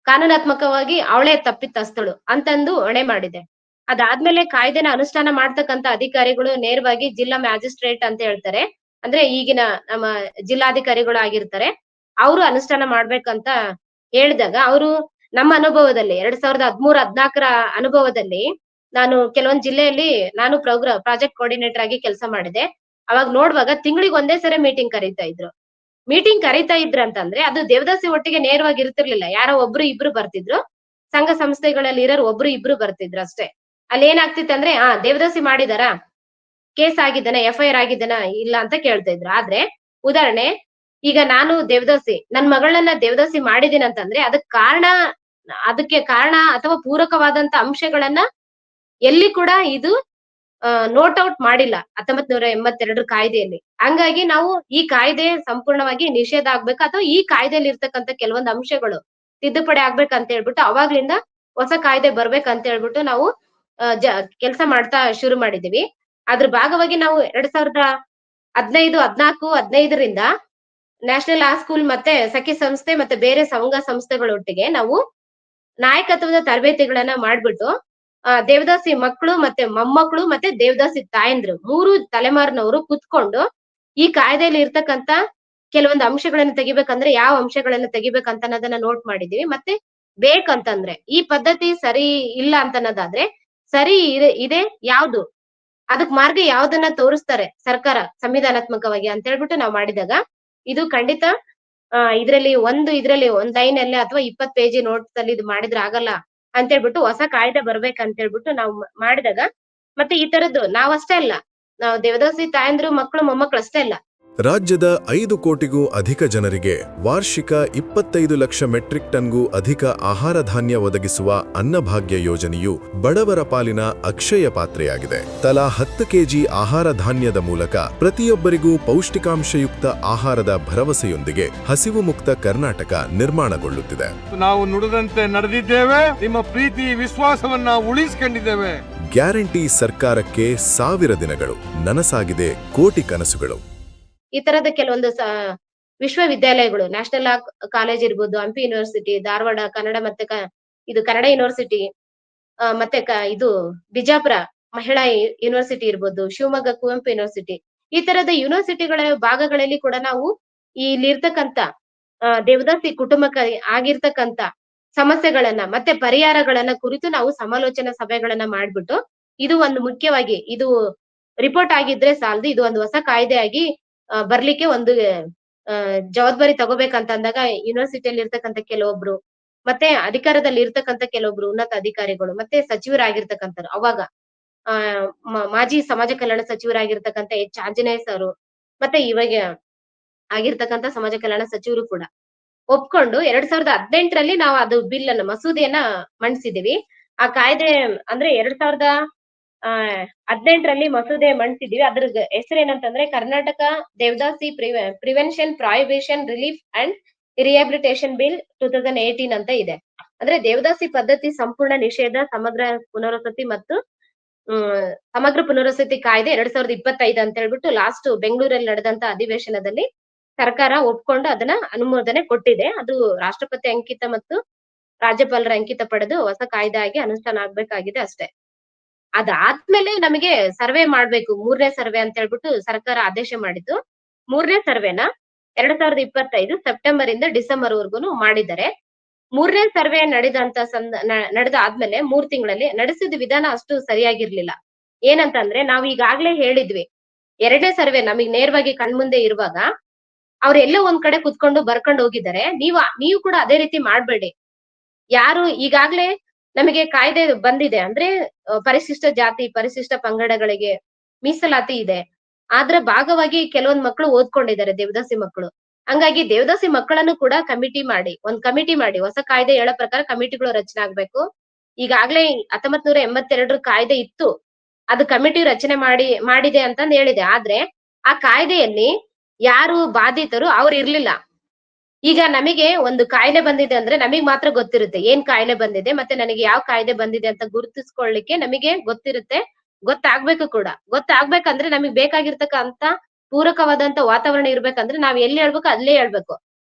ಕಾನೂನಾತ್ಮಕವಾಗಿ ಅವಳೇ ತಪ್ಪಿತಸ್ಥಳು ಅಂತಂದು ಹೊಣೆ ಮಾಡಿದೆ. ಅದಾದ್ಮೇಲೆ ಕಾಯ್ದೆನ ಅನುಷ್ಠಾನ ಮಾಡ್ತಕ್ಕಂತ ಅಧಿಕಾರಿಗಳು ನೇರವಾಗಿ ಜಿಲ್ಲಾ ಮ್ಯಾಜಿಸ್ಟ್ರೇಟ್ ಅಂತ ಹೇಳ್ತಾರೆ. ಅಂದ್ರೆ ಈಗಿನ ನಮ್ಮ ಜಿಲ್ಲಾಧಿಕಾರಿಗಳು ಆಗಿರ್ತಾರೆ. ಅವರು ಅನುಷ್ಠಾನ ಮಾಡ್ಬೇಕಂತ ಹೇಳಿದಾಗ ಅವರು ನಮ್ಮ ಅನುಭವದಲ್ಲಿ 2013, 14ರ ಅನುಭವದಲ್ಲಿ ನಾನು ಕೆಲವೊಂದ್ ಜಿಲ್ಲೆಯಲ್ಲಿ ನಾನು ಪ್ರಾಜೆಕ್ಟ್ ಕೋಆರ್ಡಿನೇಟರ್ ಆಗಿ ಕೆಲಸ ಮಾಡಿದೆ. ಅವಾಗ ನೋಡುವಾಗ ತಿಂಗಳಿಗೆ ಒಂದೇ ಸರಿ ಮೀಟಿಂಗ್ ಕರೀತಾ ಇದ್ರು. ಮೀಟಿಂಗ್ ಕರೀತಾ ಇದ್ರಂತಂದ್ರೆ ಅದು ದೇವದಾಸಿ ಒಟ್ಟಿಗೆ ನೇರವಾಗಿ ಇರ್ತಿರ್ಲಿಲ್ಲ. ಯಾರೋ ಒಬ್ರು ಇಬ್ರು ಬರ್ತಿದ್ರು. ಸಂಘ ಸಂಸ್ಥೆಗಳಲ್ಲಿ ಇರೋರು ಒಬ್ರು ಇಬ್ರು ಬರ್ತಿದ್ರು ಅಷ್ಟೇ. ಅಲ್ಲಿ ಏನಾಗ್ತಿತ್ತಂದ್ರೆ ದೇವದಾಸಿ ಮಾಡಿದಾರಾ? ಕೇಸ್ ಆಗಿದ್ದಾನ? ಎಫ್ಐಆರ್ ಆಗಿದ್ದಾನ? ಇಲ್ಲ ಅಂತ ಕೇಳ್ತಾ ಇದ್ರು. ಆದ್ರೆ ಉದಾಹರಣೆ ಈಗ ನಾನು ದೇವದಾಸಿ ನನ್ ಮಗಳನ್ನ ದೇವದಾಸಿ ಮಾಡಿದೀನಿ ಅಂತಂದ್ರೆ ಅದಕ್ಕೆ ಕಾರಣ ಅಥವಾ ಪೂರಕವಾದಂತ ಅಂಶಗಳನ್ನ ಎಲ್ಲಿ ಕೂಡ ಇದು ನೋಟ್ ಔಟ್ ಮಾಡಿಲ್ಲ 1982 ಕಾಯ್ದೆಯಲ್ಲಿ. ಹಂಗಾಗಿ ನಾವು ಈ ಕಾಯ್ದೆ ಸಂಪೂರ್ಣವಾಗಿ ನಿಷೇಧ ಆಗ್ಬೇಕು ಅಥವಾ ಈ ಕಾಯ್ದೆಯಲ್ಲಿ ಇರ್ತಕ್ಕಂಥ ಕೆಲವೊಂದು ಅಂಶಗಳು ತಿದ್ದುಪಡಿ ಆಗ್ಬೇಕಂತ ಹೇಳ್ಬಿಟ್ಟು ಅವಾಗ್ಲಿಂದ ಹೊಸ ಕಾಯ್ದೆ ಬರ್ಬೇಕಂತ ಹೇಳ್ಬಿಟ್ಟು ನಾವು ಕೆಲಸ ಮಾಡ್ತಾ ಶುರು ಮಾಡಿದೀವಿ. ಅದ್ರ ಭಾಗವಾಗಿ ನಾವು 2015, 14, 15ರಿಂದ ನ್ಯಾಷನಲ್ ಲಾ ಸ್ಕೂಲ್ ಮತ್ತೆ ಸಖಿ ಸಂಸ್ಥೆ ಮತ್ತೆ ಬೇರೆ ಸಂಘ ಸಂಸ್ಥೆಗಳೊಟ್ಟಿಗೆ ನಾವು ನಾಯಕತ್ವದ ತರಬೇತಿಗಳನ್ನ ಮಾಡ್ಬಿಟ್ಟು ದೇವದಾಸಿ ಮಕ್ಕಳು ಮತ್ತೆ ಮೊಮ್ಮಕ್ಕಳು ಮತ್ತೆ ದೇವದಾಸಿ ತಾಯಂದ್ರು 3 ತಲೆಮಾರಿನವರು ಕುತ್ಕೊಂಡು ಈ ಕಾಯ್ದೆಯಲ್ಲಿ ಇರ್ತಕ್ಕಂತ ಕೆಲವೊಂದು ಅಂಶಗಳನ್ನ ತೆಗಿಬೇಕಂದ್ರೆ ಯಾವ ಅಂಶಗಳನ್ನ ತೆಗಿಬೇಕಂತ ಅನ್ನೋದನ್ನ ನೋಟ್ ಮಾಡಿದೀವಿ. ಮತ್ತೆ ಬೇಕಂತಂದ್ರೆ ಈ ಪದ್ಧತಿ ಸರಿ ಇಲ್ಲ ಅಂತ ಅನ್ನೋದಾದ್ರೆ ಸರಿ ಇದೆ ಯಾವ್ದು ಅದಕ್ ಮಾರ್ಗ ಯಾವ್ದನ್ನ ತೋರಿಸ್ತಾರೆ ಸರ್ಕಾರ ಸಂವಿಧಾನಾತ್ಮಕವಾಗಿ ಅಂತ ಹೇಳ್ಬಿಟ್ಟು ನಾವು ಮಾಡಿದಾಗ ಇದು ಖಂಡಿತ ಇದ್ರಲ್ಲಿ ಒಂದ್ ಲೈನ್ ಅಲ್ಲಿ ಅಥವಾ 20 ಪೇಜಿ ನೋಟ್ಸ್ ಅಲ್ಲಿ ಇದು ಮಾಡಿದ್ರೆ ಆಗಲ್ಲ ಅಂತ ಹೇಳ್ಬಿಟ್ಟು ಹೊಸ ಕಾಯ್ದೆ ಬರ್ಬೇಕಂತ ಹೇಳ್ಬಿಟ್ಟು ನಾವು ಮಾಡಿದಾಗ ಮತ್ತೆ ಈ ತರದ್ದು ನಾವಷ್ಟೇ ಅಲ್ಲ. ನಾವು ದೇವದಾಸಿ ತಾಯಂದ್ರು ಮಕ್ಕಳು ಮೊಮ್ಮಕ್ಕಳು ಅಷ್ಟೇ ಅಲ್ಲ. ರಾಜ್ಯದ 5 ಕೋಟಿಗೂ ಅಧಿಕ ಜನರಿಗೆ ವಾರ್ಷಿಕ 25 ಲಕ್ಷ ಮೆಟ್ರಿಕ್ ಟನ್ಗೂ ಅಧಿಕ ಆಹಾರ ಧಾನ್ಯ ಒದಗಿಸುವ ಅನ್ನಭಾಗ್ಯ ಯೋಜನೆಯು ಬಡವರ ಪಾಲಿನ ಅಕ್ಷಯ ಪಾತ್ರೆಯಾಗಿದೆ. ತಲಾ 10 ಕೆಜಿ ಆಹಾರ ಧಾನ್ಯದ ಮೂಲಕ ಪ್ರತಿಯೊಬ್ಬರಿಗೂ ಪೌಷ್ಟಿಕಾಂಶಯುಕ್ತ ಆಹಾರದ ಭರವಸೆಯೊಂದಿಗೆ ಹಸಿವು ಮುಕ್ತ ಕರ್ನಾಟಕ ನಿರ್ಮಾಣಗೊಳ್ಳುತ್ತಿದೆ. ನಾವು ನುಡಿದಂತೆ ನಡೆದಿದ್ದೇವೆ. ನಿಮ್ಮ ಪ್ರೀತಿ ವಿಶ್ವಾಸವನ್ನ ಉಳಿಸಿಕೊಂಡಿದ್ದೇವೆ. ಗ್ಯಾರಂಟಿ ಸರ್ಕಾರಕ್ಕೆ 1000 ದಿನಗಳು, ನನಸಾಗಿದೆ ಕೋಟಿ ಕನಸುಗಳು. ಈ ತರದ ಕೆಲವೊಂದು ವಿಶ್ವವಿದ್ಯಾಲಯಗಳು ನ್ಯಾಷನಲ್ ಲಾ ಕಾಲೇಜ್ ಇರ್ಬೋದು, ಹಂಪಿ ಯೂನಿವರ್ಸಿಟಿ, ಧಾರವಾಡ ಕನ್ನಡ ಮತ್ತೆ ಇದು ಕನ್ನಡ ಯೂನಿವರ್ಸಿಟಿ, ಮತ್ತೆ ಇದು ಬಿಜಾಪುರ ಮಹಿಳಾ ಯೂನಿವರ್ಸಿಟಿ ಇರ್ಬೋದು, ಶಿವಮೊಗ್ಗ ಕುವೆಂಪು ಯೂನಿವರ್ಸಿಟಿ, ಈ ತರದ ಯೂನಿವರ್ಸಿಟಿಗಳ ಭಾಗಗಳಲ್ಲಿ ಕೂಡ ನಾವು ಇಲ್ಲಿ ಇರ್ತಕ್ಕಂತ ದೇವದಾಸಿ ಕುಟುಂಬಕ್ಕೆ ಆಗಿರ್ತಕ್ಕಂತ ಸಮಸ್ಯೆಗಳನ್ನ ಮತ್ತೆ ಪರಿಹಾರಗಳನ್ನ ಕುರಿತು ನಾವು ಸಮಾಲೋಚನಾ ಸಭೆಗಳನ್ನ ಮಾಡ್ಬಿಟ್ಟು ಇದು ಒಂದು ಮುಖ್ಯವಾಗಿ ಇದು ರಿಪೋರ್ಟ್ ಆಗಿದ್ರೆ ಸಾಲದು, ಇದು ಒಂದು ಹೊಸ ಕಾಯ್ದೆ ಆಗಿ ಬರ್ಲಿಕ್ಕೆ ಒಂದು ಜವಾಬ್ದಾರಿ ತಗೋಬೇಕಂತ ಅಂದಾಗ ಯೂನಿವರ್ಸಿಟಿಯಲ್ಲಿ ಇರ್ತಕ್ಕಂಥ ಕೆಲವೊಬ್ರು ಮತ್ತೆ ಅಧಿಕಾರದಲ್ಲಿ ಇರ್ತಕ್ಕಂಥ ಕೆಲವೊಬ್ರು ಉನ್ನತ ಅಧಿಕಾರಿಗಳು ಮತ್ತೆ ಸಚಿವರಾಗಿರ್ತಕ್ಕಂಥವ್ರು ಅವಾಗ ಮಾಜಿ ಸಮಾಜ ಕಲ್ಯಾಣ ಸಚಿವರಾಗಿರ್ತಕ್ಕಂಥ ಎಚ್ ಆಂಜನೇಯ ಸರ್ ಮತ್ತೆ ಇವಾಗ ಆಗಿರ್ತಕ್ಕಂಥ ಸಮಾಜ ಕಲ್ಯಾಣ ಸಚಿವರು ಕೂಡ ಒಪ್ಕೊಂಡು 2018ರಲ್ಲಿ ನಾವು ಅದು ಬಿಲ್ ಅನ್ನ ಮಸೂದೆಯನ್ನ ಮಂಡಿಸಿದೀವಿ. ಆ ಕಾಯ್ದೆ ಅಂದ್ರೆ 2018ರಲ್ಲಿ ಮಸೂದೆ ಮಂಡಿಸಿದೀವಿ. ಅದ್ರ ಹೆಸರೇನಂತಂದ್ರೆ Karnataka Devadasi prevention prohibition relief and rehabilitation bill 2018 ಅಂತ ಇದೆ. ಅಂದ್ರೆ ದೇವದಾಸಿ ಪದ್ಧತಿ ಸಂಪೂರ್ಣ ನಿಷೇಧ ಪುನರ್ವಸತಿ ಮತ್ತು ಸಮಗ್ರ ಪುನರ್ವಸತಿ ಕಾಯ್ದೆ 2025 ಅಂತ ಹೇಳ್ಬಿಟ್ಟು ಲಾಸ್ಟ್ ಬೆಂಗಳೂರಲ್ಲಿ ನಡೆದಂತ ಅಧಿವೇಶನದಲ್ಲಿ ಸರ್ಕಾರ ಒಪ್ಕೊಂಡು ಅದನ್ನ ಅನುಮೋದನೆ ಕೊಟ್ಟಿದೆ. ಅದು ರಾಷ್ಟ್ರಪತಿ ಅಂಕಿತ ಮತ್ತು ರಾಜ್ಯಪಾಲರ ಅಂಕಿತ ಪಡೆದು ಹೊಸ ಕಾಯ್ದೆ ಆಗಿ ಅನುಷ್ಠಾನ ಆಗ್ಬೇಕಾಗಿದೆ ಅಷ್ಟೇ. ಅದಾದ್ಮೇಲೆ ನಮಗೆ ಸರ್ವೆ ಮಾಡ್ಬೇಕು, 3ನೇ ಸರ್ವೆ ಅಂತ ಹೇಳ್ಬಿಟ್ಟು ಸರ್ಕಾರ ಆದೇಶ ಮಾಡಿದ್ದು. 3ನೇ ಸರ್ವೆನ 2025 ಸೆಪ್ಟೆಂಬರ್ ಇಂದ ಡಿಸೆಂಬರ್ ವರ್ಗುನು ಮಾಡಿದ್ದಾರೆ. 3ನೇ ಸರ್ವೆ ನಡೆದಾದ್ಮೇಲೆ 3 ತಿಂಗಳಲ್ಲಿ ನಡೆಸಿದ ವಿಧಾನ ಅಷ್ಟು ಸರಿಯಾಗಿರ್ಲಿಲ್ಲ. ಏನಂತಂದ್ರೆ ನಾವ್ ಈಗಾಗ್ಲೇ ಹೇಳಿದ್ವಿ, 2ನೇ ಸರ್ವೆ ನಮಗ್ ನೇರವಾಗಿ ಕಣ್ಮುಂದೆ ಇರುವಾಗ ಅವ್ರೆಲ್ಲೋ ಒಂದ್ ಕಡೆ ಕುತ್ಕೊಂಡು ಬರ್ಕೊಂಡು ಹೋಗಿದ್ದಾರೆ. ನೀವು ಕೂಡ ಅದೇ ರೀತಿ ಮಾಡ್ಬೇಡಿ. ಯಾರು ಈಗಾಗ್ಲೇ ನಮಗೆ ಕಾಯ್ದೆ ಬಂದಿದೆ ಅಂದ್ರೆ ಪರಿಶಿಷ್ಟ ಜಾತಿ, ಪರಿಶಿಷ್ಟ ಪಂಗಡಗಳಿಗೆ ಮೀಸಲಾತಿ ಇದೆ. ಆದ್ರ ಭಾಗವಾಗಿ ಕೆಲವೊಂದ್ ಮಕ್ಕಳು ಓದ್ಕೊಂಡಿದ್ದಾರೆ, ದೇವದಾಸಿ ಮಕ್ಕಳು. ಹಂಗಾಗಿ ದೇವದಾಸಿ ಮಕ್ಕಳನ್ನು ಕೂಡ ಒಂದ್ ಕಮಿಟಿ ಮಾಡಿ ಹೊಸ ಕಾಯ್ದೆ ಹೇಳೋ ಪ್ರಕಾರ ಕಮಿಟಿಗಳು ರಚನೆ ಆಗ್ಬೇಕು. ಈಗಾಗ್ಲೇ 1982 ಕಾಯ್ದೆ ಇತ್ತು, ಅದು ಕಮಿಟಿ ರಚನೆ ಮಾಡಿದೆ ಅಂತಂದ್ ಹೇಳಿದೆ. ಆದ್ರೆ ಆ ಕಾಯ್ದೆಯಲ್ಲಿ ಯಾರು ಬಾಧಿತರು ಅವ್ರು ಇರ್ಲಿಲ್ಲ. ಈಗ ನಮಗೆ ಒಂದು ಕಾಯಿಲೆ ಬಂದಿದೆ ಅಂದ್ರೆ ನಮಗ್ ಮಾತ್ರ ಗೊತ್ತಿರುತ್ತೆ ಏನ್ ಕಾಯಿಲೆ ಬಂದಿದೆ, ಮತ್ತೆ ನನಗೆ ಯಾವ ಕಾಯ್ದೆ ಬಂದಿದೆ ಅಂತ ಗುರುತಿಸ್ಕೊಳ್ಳಿಕ್ಕೆ ನಮಗೆ ಗೊತ್ತಿರುತ್ತೆ, ಗೊತ್ತಾಗ್ಬೇಕು ಕೂಡ. ಗೊತ್ತಾಗ್ಬೇಕಂದ್ರೆ ನಮಗ್ ಬೇಕಾಗಿರ್ತಕ್ಕಂತ ಪೂರಕವಾದಂತ ವಾತಾವರಣ ಇರ್ಬೇಕಂದ್ರೆ ನಾವ್ ಎಲ್ಲಿ ಹೇಳ್ಬೇಕು ಅಲ್ಲೇ ಹೇಳ್ಬೇಕು.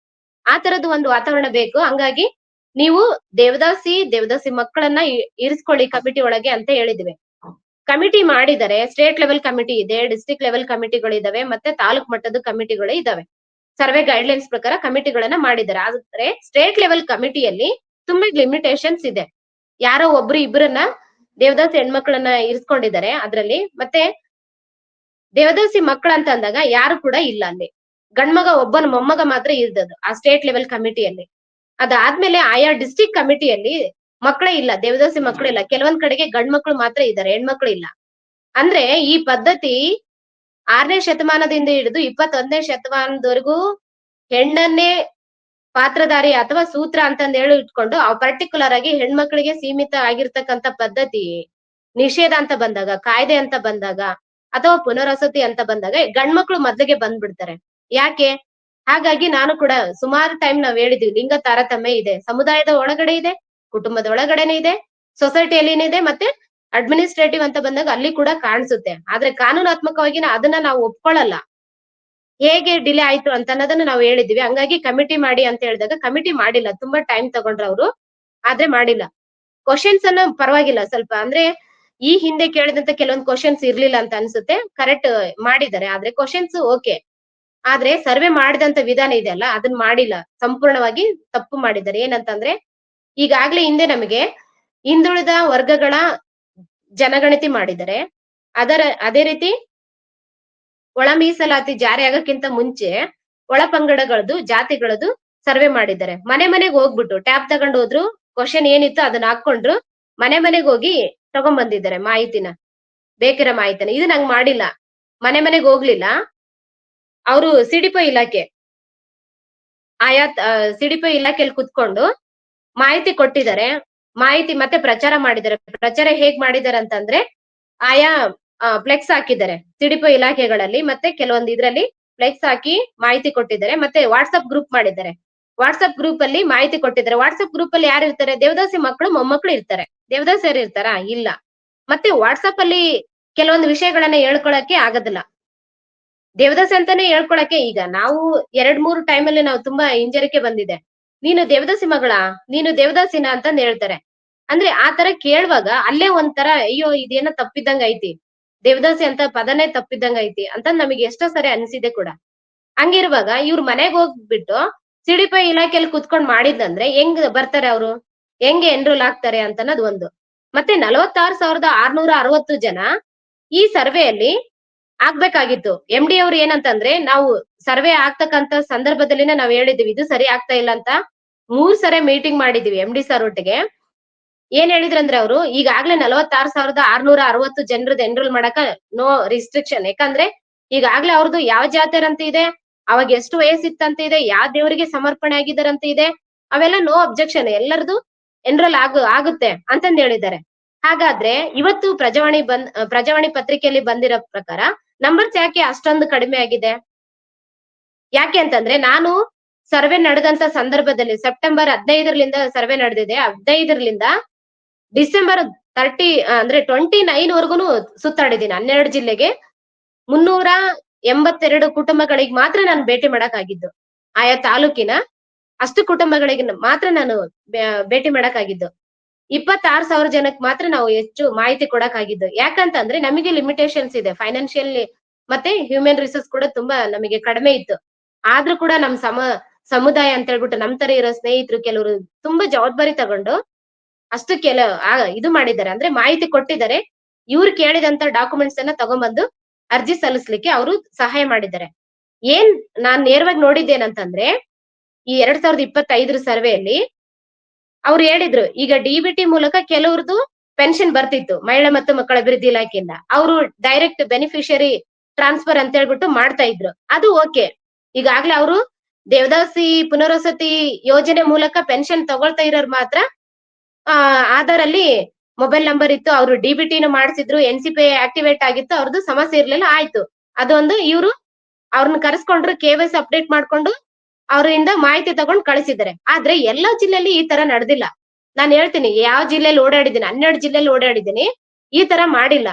ಆ ತರದ್ದು ಒಂದು ವಾತಾವರಣ ಬೇಕು. ಹಂಗಾಗಿ ನೀವು ದೇವದಾಸಿ ಮಕ್ಕಳನ್ನ ಇರಿಸ್ಕೊಳ್ಳಿ ಕಮಿಟಿ ಒಳಗೆ ಅಂತ ಹೇಳಿದ್ವಿ. ಕಮಿಟಿ ಮಾಡಿದರೆ ಸ್ಟೇಟ್ ಲೆವೆಲ್ ಕಮಿಟಿ ಇದೆ, ಡಿಸ್ಟ್ರಿಕ್ಟ್ ಲೆವೆಲ್ ಕಮಿಟಿಗಳಿದಾವೆ, ಮತ್ತೆ ತಾಲೂಕ್ ಮಟ್ಟದ ಕಮಿಟಿಗಳು ಇದಾವೆ. ಸರ್ವೆ ಗೈಡ್ಲೈನ್ಸ್ ಪ್ರಕಾರ ಕಮಿಟಿಗಳನ್ನ ಮಾಡಿದ್ದಾರೆ. ಆದ್ರೆ ಸ್ಟೇಟ್ ಲೆವೆಲ್ ಕಮಿಟಿಯಲ್ಲಿ ತುಂಬಾ ಲಿಮಿಟೇಷನ್ಸ್ ಇದೆ. ಯಾರೋ ಒಬ್ರು ಇಬ್ಬರನ್ನ ದೇವದಾಸಿ ಹೆಣ್ಮಕ್ಳನ್ನ ಇರಿಸ್ಕೊಂಡಿದ್ದಾರೆ ಅದ್ರಲ್ಲಿ. ಮತ್ತೆ ದೇವದಾಸಿ ಮಕ್ಕಳ ಅಂತ ಅಂದಾಗ ಯಾರು ಕೂಡ ಇಲ್ಲ ಅಲ್ಲಿ. ಗಂಡ್ಮಗ ಒಬ್ಬನ ಮೊಮ್ಮಗ ಮಾತ್ರ ಇದ್ದದ್ದು ಆ ಸ್ಟೇಟ್ ಲೆವೆಲ್ ಕಮಿಟಿಯಲ್ಲಿ. ಅದಾದ್ಮೇಲೆ ಆಯಾ ಡಿಸ್ಟ್ರಿಕ್ಟ್ ಕಮಿಟಿಯಲ್ಲಿ ಮಕ್ಕಳೇ ಇಲ್ಲ, ದೇವದಾಸಿ ಮಕ್ಕಳಿಲ್ಲ. ಕೆಲವೊಂದ್ ಕಡೆಗೆ ಗಂಡ್ ಮಕ್ಳು ಮಾತ್ರ ಇದ್ದಾರೆ, ಹೆಣ್ಮಕ್ಳು ಇಲ್ಲ. ಅಂದ್ರೆ ಈ ಪದ್ಧತಿ 6ನೇ ಶತಮಾನದಿಂದ ಹಿಡಿದು 21ನೇ ಶತಮಾನದವರೆಗೂ ಹೆಣ್ಣನ್ನೇ ಪಾತ್ರಧಾರಿ ಅಥವಾ ಸೂತ್ರ ಅಂತಂದ್ ಹೇಳಿ ಇಟ್ಕೊಂಡು ಪರ್ಟಿಕ್ಯುಲರ್ ಆಗಿ ಹೆಣ್ಮಕ್ಳಿಗೆ ಸೀಮಿತ ಆಗಿರ್ತಕ್ಕಂತ ಪದ್ಧತಿ ನಿಷೇಧ ಅಂತ ಬಂದಾಗ, ಕಾಯ್ದೆ ಅಂತ ಬಂದಾಗ, ಅಥವಾ ಪುನರ್ವಸತಿ ಅಂತ ಬಂದಾಗ ಗಂಡ್ಮಕ್ಳು ಮೊದ್ಲಿಗೆ ಬಂದ್ಬಿಡ್ತಾರೆ. ಯಾಕೆ? ಹಾಗಾಗಿ ನಾನು ಕೂಡ ಸುಮಾರು ಟೈಮ್ ನಾವ್ ಹೇಳಿದ್ವಿ, ಲಿಂಗ ತಾರತಮ್ಯ ಇದೆ, ಸಮುದಾಯದ ಒಳಗಡೆ ಇದೆ, ಕುಟುಂಬದ ಒಳಗಡೆನೆ ಇದೆ, ಸೊಸೈಟಿಯಲ್ಲಿನೇ ಮತ್ತೆ ಅಡ್ಮಿನಿಸ್ಟ್ರೇಟಿವ್ ಅಂತ ಬಂದಾಗ ಅಲ್ಲಿ ಕೂಡ ಕಾಣಿಸುತ್ತೆ. ಆದ್ರೆ ಕಾನೂನಾತ್ಮಕವಾಗಿ ಅದನ್ನ ನಾವು ಒಪ್ಕೊಳ್ಳಲ್ಲ. ಹೇಗೆ ಡಿಲೇ ಆಯ್ತು ಅಂತ ಅನ್ನೋದನ್ನ ನಾವು ಹೇಳಿದ್ವಿ. ಹಂಗಾಗಿ ಕಮಿಟಿ ಮಾಡಿ ಅಂತ ಹೇಳಿದಾಗ ಕಮಿಟಿ ಮಾಡಿಲ್ಲ. ತುಂಬಾ ಟೈಮ್ ತಗೊಂಡ್ರು ಅವರು, ಆದ್ರೆ ಮಾಡಿಲ್ಲ. ಕ್ವಶನ್ಸ್ ಅನ್ನ ಪರವಾಗಿಲ್ಲ ಸ್ವಲ್ಪ, ಅಂದ್ರೆ ಈ ಹಿಂದೆ ಕೇಳಿದಂತ ಕೆಲವೊಂದು ಕ್ವಶನ್ಸ್ ಇರ್ಲಿಲ್ಲ ಅಂತ ಅನ್ಸುತ್ತೆ, ಕರೆಕ್ಟ್ ಮಾಡಿದ್ದಾರೆ. ಆದ್ರೆ ಕ್ವಶನ್ಸ್ ಓಕೆ, ಆದ್ರೆ ಸರ್ವೆ ಮಾಡಿದಂತ ವಿಧಾನ ಇದೆ ಅಲ್ಲ ಅದನ್ನ ಮಾಡಿಲ್ಲ, ಸಂಪೂರ್ಣವಾಗಿ ತಪ್ಪು ಮಾಡಿದ್ದಾರೆ. ಏನಂತಂದ್ರೆ ಈಗಾಗ್ಲೇ ಹಿಂದೆ ನಮಗೆ ಹಿಂದುಳಿದ ವರ್ಗಗಳ ಜನಗಣತಿ ಮಾಡಿದ್ದಾರೆ. ಅದೇ ರೀತಿ ಒಳ ಮೀಸಲಾತಿ ಜಾರಿ ಆಗಕ್ಕಿಂತ ಮುಂಚೆ ಒಳ ಪಂಗಡಗಳದ್ದು ಜಾತಿಗಳದ್ದು ಸರ್ವೆ ಮಾಡಿದ್ದಾರೆ. ಮನೆಗೆ ಹೋಗ್ಬಿಟ್ಟು ಟ್ಯಾಬ್ ತಗೊಂಡು ಹೋದ್ರು, ಕ್ವಶನ್ ಏನಿತ್ತು ಅದನ್ನ ಹಾಕೊಂಡ್ರು, ಮನೆಗೆ ಹೋಗಿ ತಗೊಂಡ್ ಬಂದಿದ್ದಾರೆ ಮಾಹಿತಿನ, ಬೇಕಿರೋ ಮಾಹಿತಿನ. ಇದು ನಂಗ್ ಮಾಡಿಲ್ಲ, ಮನೆಗೆ ಹೋಗ್ಲಿಲ್ಲ. ಅವರು ಸಿಡಿಪೋ ಇಲಾಖೆ ಆಯಾ ಸಿಡಿಪೋ ಇಲಾಖೆಯಲ್ಲಿ ಕುತ್ಕೊಂಡು ಮಾಹಿತಿ ಕೊಟ್ಟಿದ್ದಾರೆ. ಮಾಹಿತಿ ಮತ್ತೆ ಪ್ರಚಾರ ಮಾಡಿದ್ದಾರೆ. ಪ್ರಚಾರ ಹೇಗ್ ಮಾಡಿದ್ದಾರೆ ಅಂತಂದ್ರೆ ಆಯಾ ಫ್ಲೆಕ್ಸ್ ಹಾಕಿದ್ದಾರೆ ಸಿಡಿಪೋ ಇಲಾಖೆಗಳಲ್ಲಿ, ಮತ್ತೆ ಕೆಲವೊಂದು ಇದ್ರಲ್ಲಿ ಫ್ಲೆಕ್ಸ್ ಹಾಕಿ ಮಾಹಿತಿ ಕೊಟ್ಟಿದ್ದಾರೆ. ಮತ್ತೆ ವಾಟ್ಸ್ಆಪ್ ಗ್ರೂಪ್ ಮಾಡಿದ್ದಾರೆ. ವಾಟ್ಸ್ಆಪ್ ಗ್ರೂಪ್ ಅಲ್ಲಿ ಮಾಹಿತಿ ಕೊಟ್ಟಿದ್ದಾರೆ. ವಾಟ್ಸ್ಆಪ್ ಗ್ರೂಪ್ ಅಲ್ಲಿ ಯಾರು ಇರ್ತಾರೆ? ದೇವದಾಸಿ ಮಕ್ಕಳು ಮೊಮ್ಮಕ್ಕಳು ಇರ್ತಾರೆ. ದೇವದಾಸಿಯರು ಇರ್ತಾರಾ? ಇಲ್ಲ. ಮತ್ತೆ ವಾಟ್ಸ್ಆಪ್ ಅಲ್ಲಿ ಕೆಲವೊಂದು ವಿಷಯಗಳನ್ನ ಹೇಳ್ಕೊಳಕ್ಕೆ ಆಗೋದಿಲ್ಲ. ದೇವದಾಸಿ ಅಂತಾನೆ ಹೇಳ್ಕೊಳಕ್ಕೆ ಈಗ ನಾವು 2-3 ಟೈಮಲ್ಲಿ ನಾವು ತುಂಬಾ ಹಿಂಜರಿಕೆ ಬಂದಿದೆ. ನೀನು ದೇವದಾಸಿ ಮಗಳಾ? ನೀನು ದೇವದಾಸಿನ ಅಂತಂದ್ ಹೇಳ್ತಾರೆ. ಅಂದ್ರೆ ಆ ತರ ಕೇಳುವಾಗ ಅಲ್ಲೇ ಒಂಥರ ಅಯ್ಯೋ ಇದೇನೋ ತಪ್ಪಿದ್ದಂಗ ಐತಿ, ದೇವದಾಸಿ ಅಂತ ಪದನೇ ತಪ್ಪಿದ್ದಂಗ ಐತಿ ಅಂತ ನಮಗೆ ಎಷ್ಟೋ ಸರಿ ಅನ್ಸಿದೆ ಕೂಡ. ಹಂಗಿರುವಾಗ ಇವ್ರ ಮನೆಗ್ ಹೋಗ್ಬಿಟ್ಟು ಸಿಡಿಪಿ ಇಲಾಖೆಯಲ್ಲಿ ಕುತ್ಕೊಂಡ್ ಮಾಡಿದ್ದಂದ್ರೆ ಹೆಂಗ್ ಬರ್ತಾರೆ ಅವರು, ಹೆಂಗೆ ಎನ್ರೋಲ್ ಆಗ್ತಾರೆ ಅಂತ ಅನ್ನೋದು ಒಂದು. ಮತ್ತೆ 46,660 ಜನ ಈ ಸರ್ವೆಯಲ್ಲಿ ಆಗ್ಬೇಕಾಗಿತ್ತು. MD ಅವ್ರು ಏನಂತಂದ್ರೆ, ನಾವು ಸರ್ವೆ ಆಗ್ತಕ್ಕಂತ ಸಂದರ್ಭದಲ್ಲಿನೇ ನಾವ್ ಹೇಳಿದ್ವಿ ಇದು ಸರಿ ಆಗ್ತಾ ಇಲ್ಲ ಅಂತ. 3 ಸರಿ ಮೀಟಿಂಗ್ ಮಾಡಿದ್ವಿ MD ಸರ್ ಒಟ್ಟಿಗೆ. ಏನ್ ಹೇಳಿದ್ರಂದ್ರೆ ಅವರು, ಈಗಾಗ್ಲೇ 46,660 ಜನರದ್ದು ಎನ್ರೋಲ್ ಮಾಡಕ ನೋ ರಿಸ್ಟ್ರಿಕ್ಷನ್. ಯಾಕಂದ್ರೆ ಈಗಾಗ್ಲೇ ಅವ್ರದ್ದು ಯಾವ ಜಾತಿಯರಂತ ಇದೆ, ಅವಾಗ ಎಷ್ಟು ವಯಸ್ಸಿತ್ತಂತ ಇದೆ, ಯಾವ ದೇವರಿಗೆ ಸಮರ್ಪಣೆ ಆಗಿದಾರಂತ ಇದೆ, ಅವೆಲ್ಲ ನೋ ಅಬ್ಜೆಕ್ಷನ್, ಎಲ್ಲರದು ಎನ್ರೋಲ್ ಆಗುತ್ತೆ ಅಂತಂದ್ ಹೇಳಿದ್ದಾರೆ. ಹಾಗಾದ್ರೆ ಇವತ್ತು ಪ್ರಜಾವಾಣಿ ಪತ್ರಿಕೆಯಲ್ಲಿ ಬಂದಿರೋ ಪ್ರಕಾರ ನಂಬರ್ಸ್ ಯಾಕೆ ಅಷ್ಟೊಂದು ಕಡಿಮೆ ಆಗಿದೆ? ಯಾಕೆ ಅಂತಂದ್ರೆ ನಾನು ಸರ್ವೆ ನಡೆದಂತ ಸಂದರ್ಭದಲ್ಲಿ ಸೆಪ್ಟೆಂಬರ್ 15ರಿಂದ ಸರ್ವೆ ನಡೆದಿದೆ. 15ರಿಂದ ಡಿಸೆಂಬರ್ 30 ಅಂದ್ರೆ 29 ವರೆಗೂ ಸುತ್ತಾಡಿದ್ದೀನಿ. 12 ಜಿಲ್ಲೆಗೆ 382 ಕುಟುಂಬಗಳಿಗೆ ಮಾತ್ರ ನಾನು ಭೇಟಿ ಮಾಡಕ್ಕಾಗಿದ್ದು. ಆಯಾ ತಾಲೂಕಿನ ಅಷ್ಟು ಕುಟುಂಬಗಳಿಗೆ ಮಾತ್ರ ನಾನು ಭೇಟಿ ಮಾಡಕ್ಕಾಗಿದ್ದು. 26,000 ಜನಕ್ಕೆ ಮಾತ್ರ ನಾವು ಹೆಚ್ಚು ಮಾಹಿತಿ ಕೊಡಕ್ಕಾಗಿದ್ದು. ಯಾಕಂತಂದ್ರೆ ನಮಗೆ ಲಿಮಿಟೇಷನ್ಸ್ ಇದೆ, ಫೈನಾನ್ಷಿಯಲ್ ಮತ್ತೆ ಹ್ಯೂಮನ್ ರಿಸೋರ್ಸ್ ಕೂಡ ತುಂಬಾ ನಮಗೆ ಕಡಿಮೆ ಇತ್ತು. ಆದ್ರೂ ಕೂಡ ನಮ್ ಸಮುದಾಯ ಅಂತ ಹೇಳ್ಬಿಟ್ಟು ನಮ್ ತರ ಇರೋ ಸ್ನೇಹಿತರು ಕೆಲವರು ತುಂಬಾ ಜವಾಬ್ದಾರಿ ತಗೊಂಡು ಅಷ್ಟು ಇದು ಮಾಡಿದ್ದಾರೆ, ಅಂದ್ರೆ ಮಾಹಿತಿ ಕೊಟ್ಟಿದ್ದಾರೆ. ಇವ್ರು ಕೇಳಿದಂತ ಡಾಕ್ಯುಮೆಂಟ್ಸ್ ಅನ್ನ ತಗೊಂಡ್ಬಂದು ಅರ್ಜಿ ಸಲ್ಲಿಸ್ಲಿಕ್ಕೆ ಅವರು ಸಹಾಯ ಮಾಡಿದ್ದಾರೆ. ನಾನ್ ನೇರವಾಗಿ ನೋಡಿದ್ದೇನಂತಂದ್ರೆ ಈ 2025 ಸರ್ವೆಯಲ್ಲಿ ಅವ್ರು ಹೇಳಿದ್ರು, ಈಗ ಡಿಬಿಟಿ ಮೂಲಕ ಕೆಲವ್ರದ್ದು ಪೆನ್ಷನ್ ಬರ್ತಿತ್ತು ಮಹಿಳಾ ಮತ್ತು ಮಕ್ಕಳ ಅಭಿವೃದ್ಧಿ ಇಲಾಖೆಯಿಂದ. ಅವರು ಡೈರೆಕ್ಟ್ ಬೆನಿಫಿಷಿಯರಿ ಟ್ರಾನ್ಸ್ಫರ್ ಅಂತ ಹೇಳ್ಬಿಟ್ಟು ಮಾಡ್ತಾ ಇದ್ರು. ಅದು ಓಕೆ. ಈಗಾಗ್ಲೇ ಅವರು ದೇವದಾಸಿ ಪುನರ್ವಸತಿ ಯೋಜನೆ ಮೂಲಕ ಪೆನ್ಷನ್ ತಗೊಳ್ತಾ ಇರೋರು ಮಾತ್ರ ಆಧಾರ್ ಅಲ್ಲಿ ಮೊಬೈಲ್ ನಂಬರ್ ಇತ್ತು, ಅವರು ಡಿಬಿಟಿನು ಮಾಡಿಸಿದ್ರು, NCPI ಆಕ್ಟಿವೇಟ್ ಆಗಿತ್ತು, ಅವ್ರದ್ದು ಸಮಸ್ಯೆ ಇರ್ಲಿಲ್ಲ, ಆಯ್ತು. ಅದೊಂದು ಇವ್ರು ಅವ್ರನ್ನ ಕರೆಸ್ಕೊಂಡ್ರು, KYC ಅಪ್ಡೇಟ್ ಮಾಡ್ಕೊಂಡು ಅವರಿಂದ ಮಾಹಿತಿ ತಗೊಂಡು ಕಳಿಸಿದ್ದಾರೆ. ಆದ್ರೆ ಎಲ್ಲಾ ಜಿಲ್ಲೆಯಲ್ಲಿ ಈ ತರ ನಡೆದಿಲ್ಲ. ನಾನು ಹೇಳ್ತೀನಿ, ಯಾವ ಜಿಲ್ಲೆಯಲ್ಲಿ ಓಡಾಡಿದ್ದೀನಿ, 12 ಜಿಲ್ಲೆಯಲ್ಲಿ ಓಡಾಡಿದ್ದೀನಿ, ಈ ತರ ಮಾಡಿಲ್ಲ.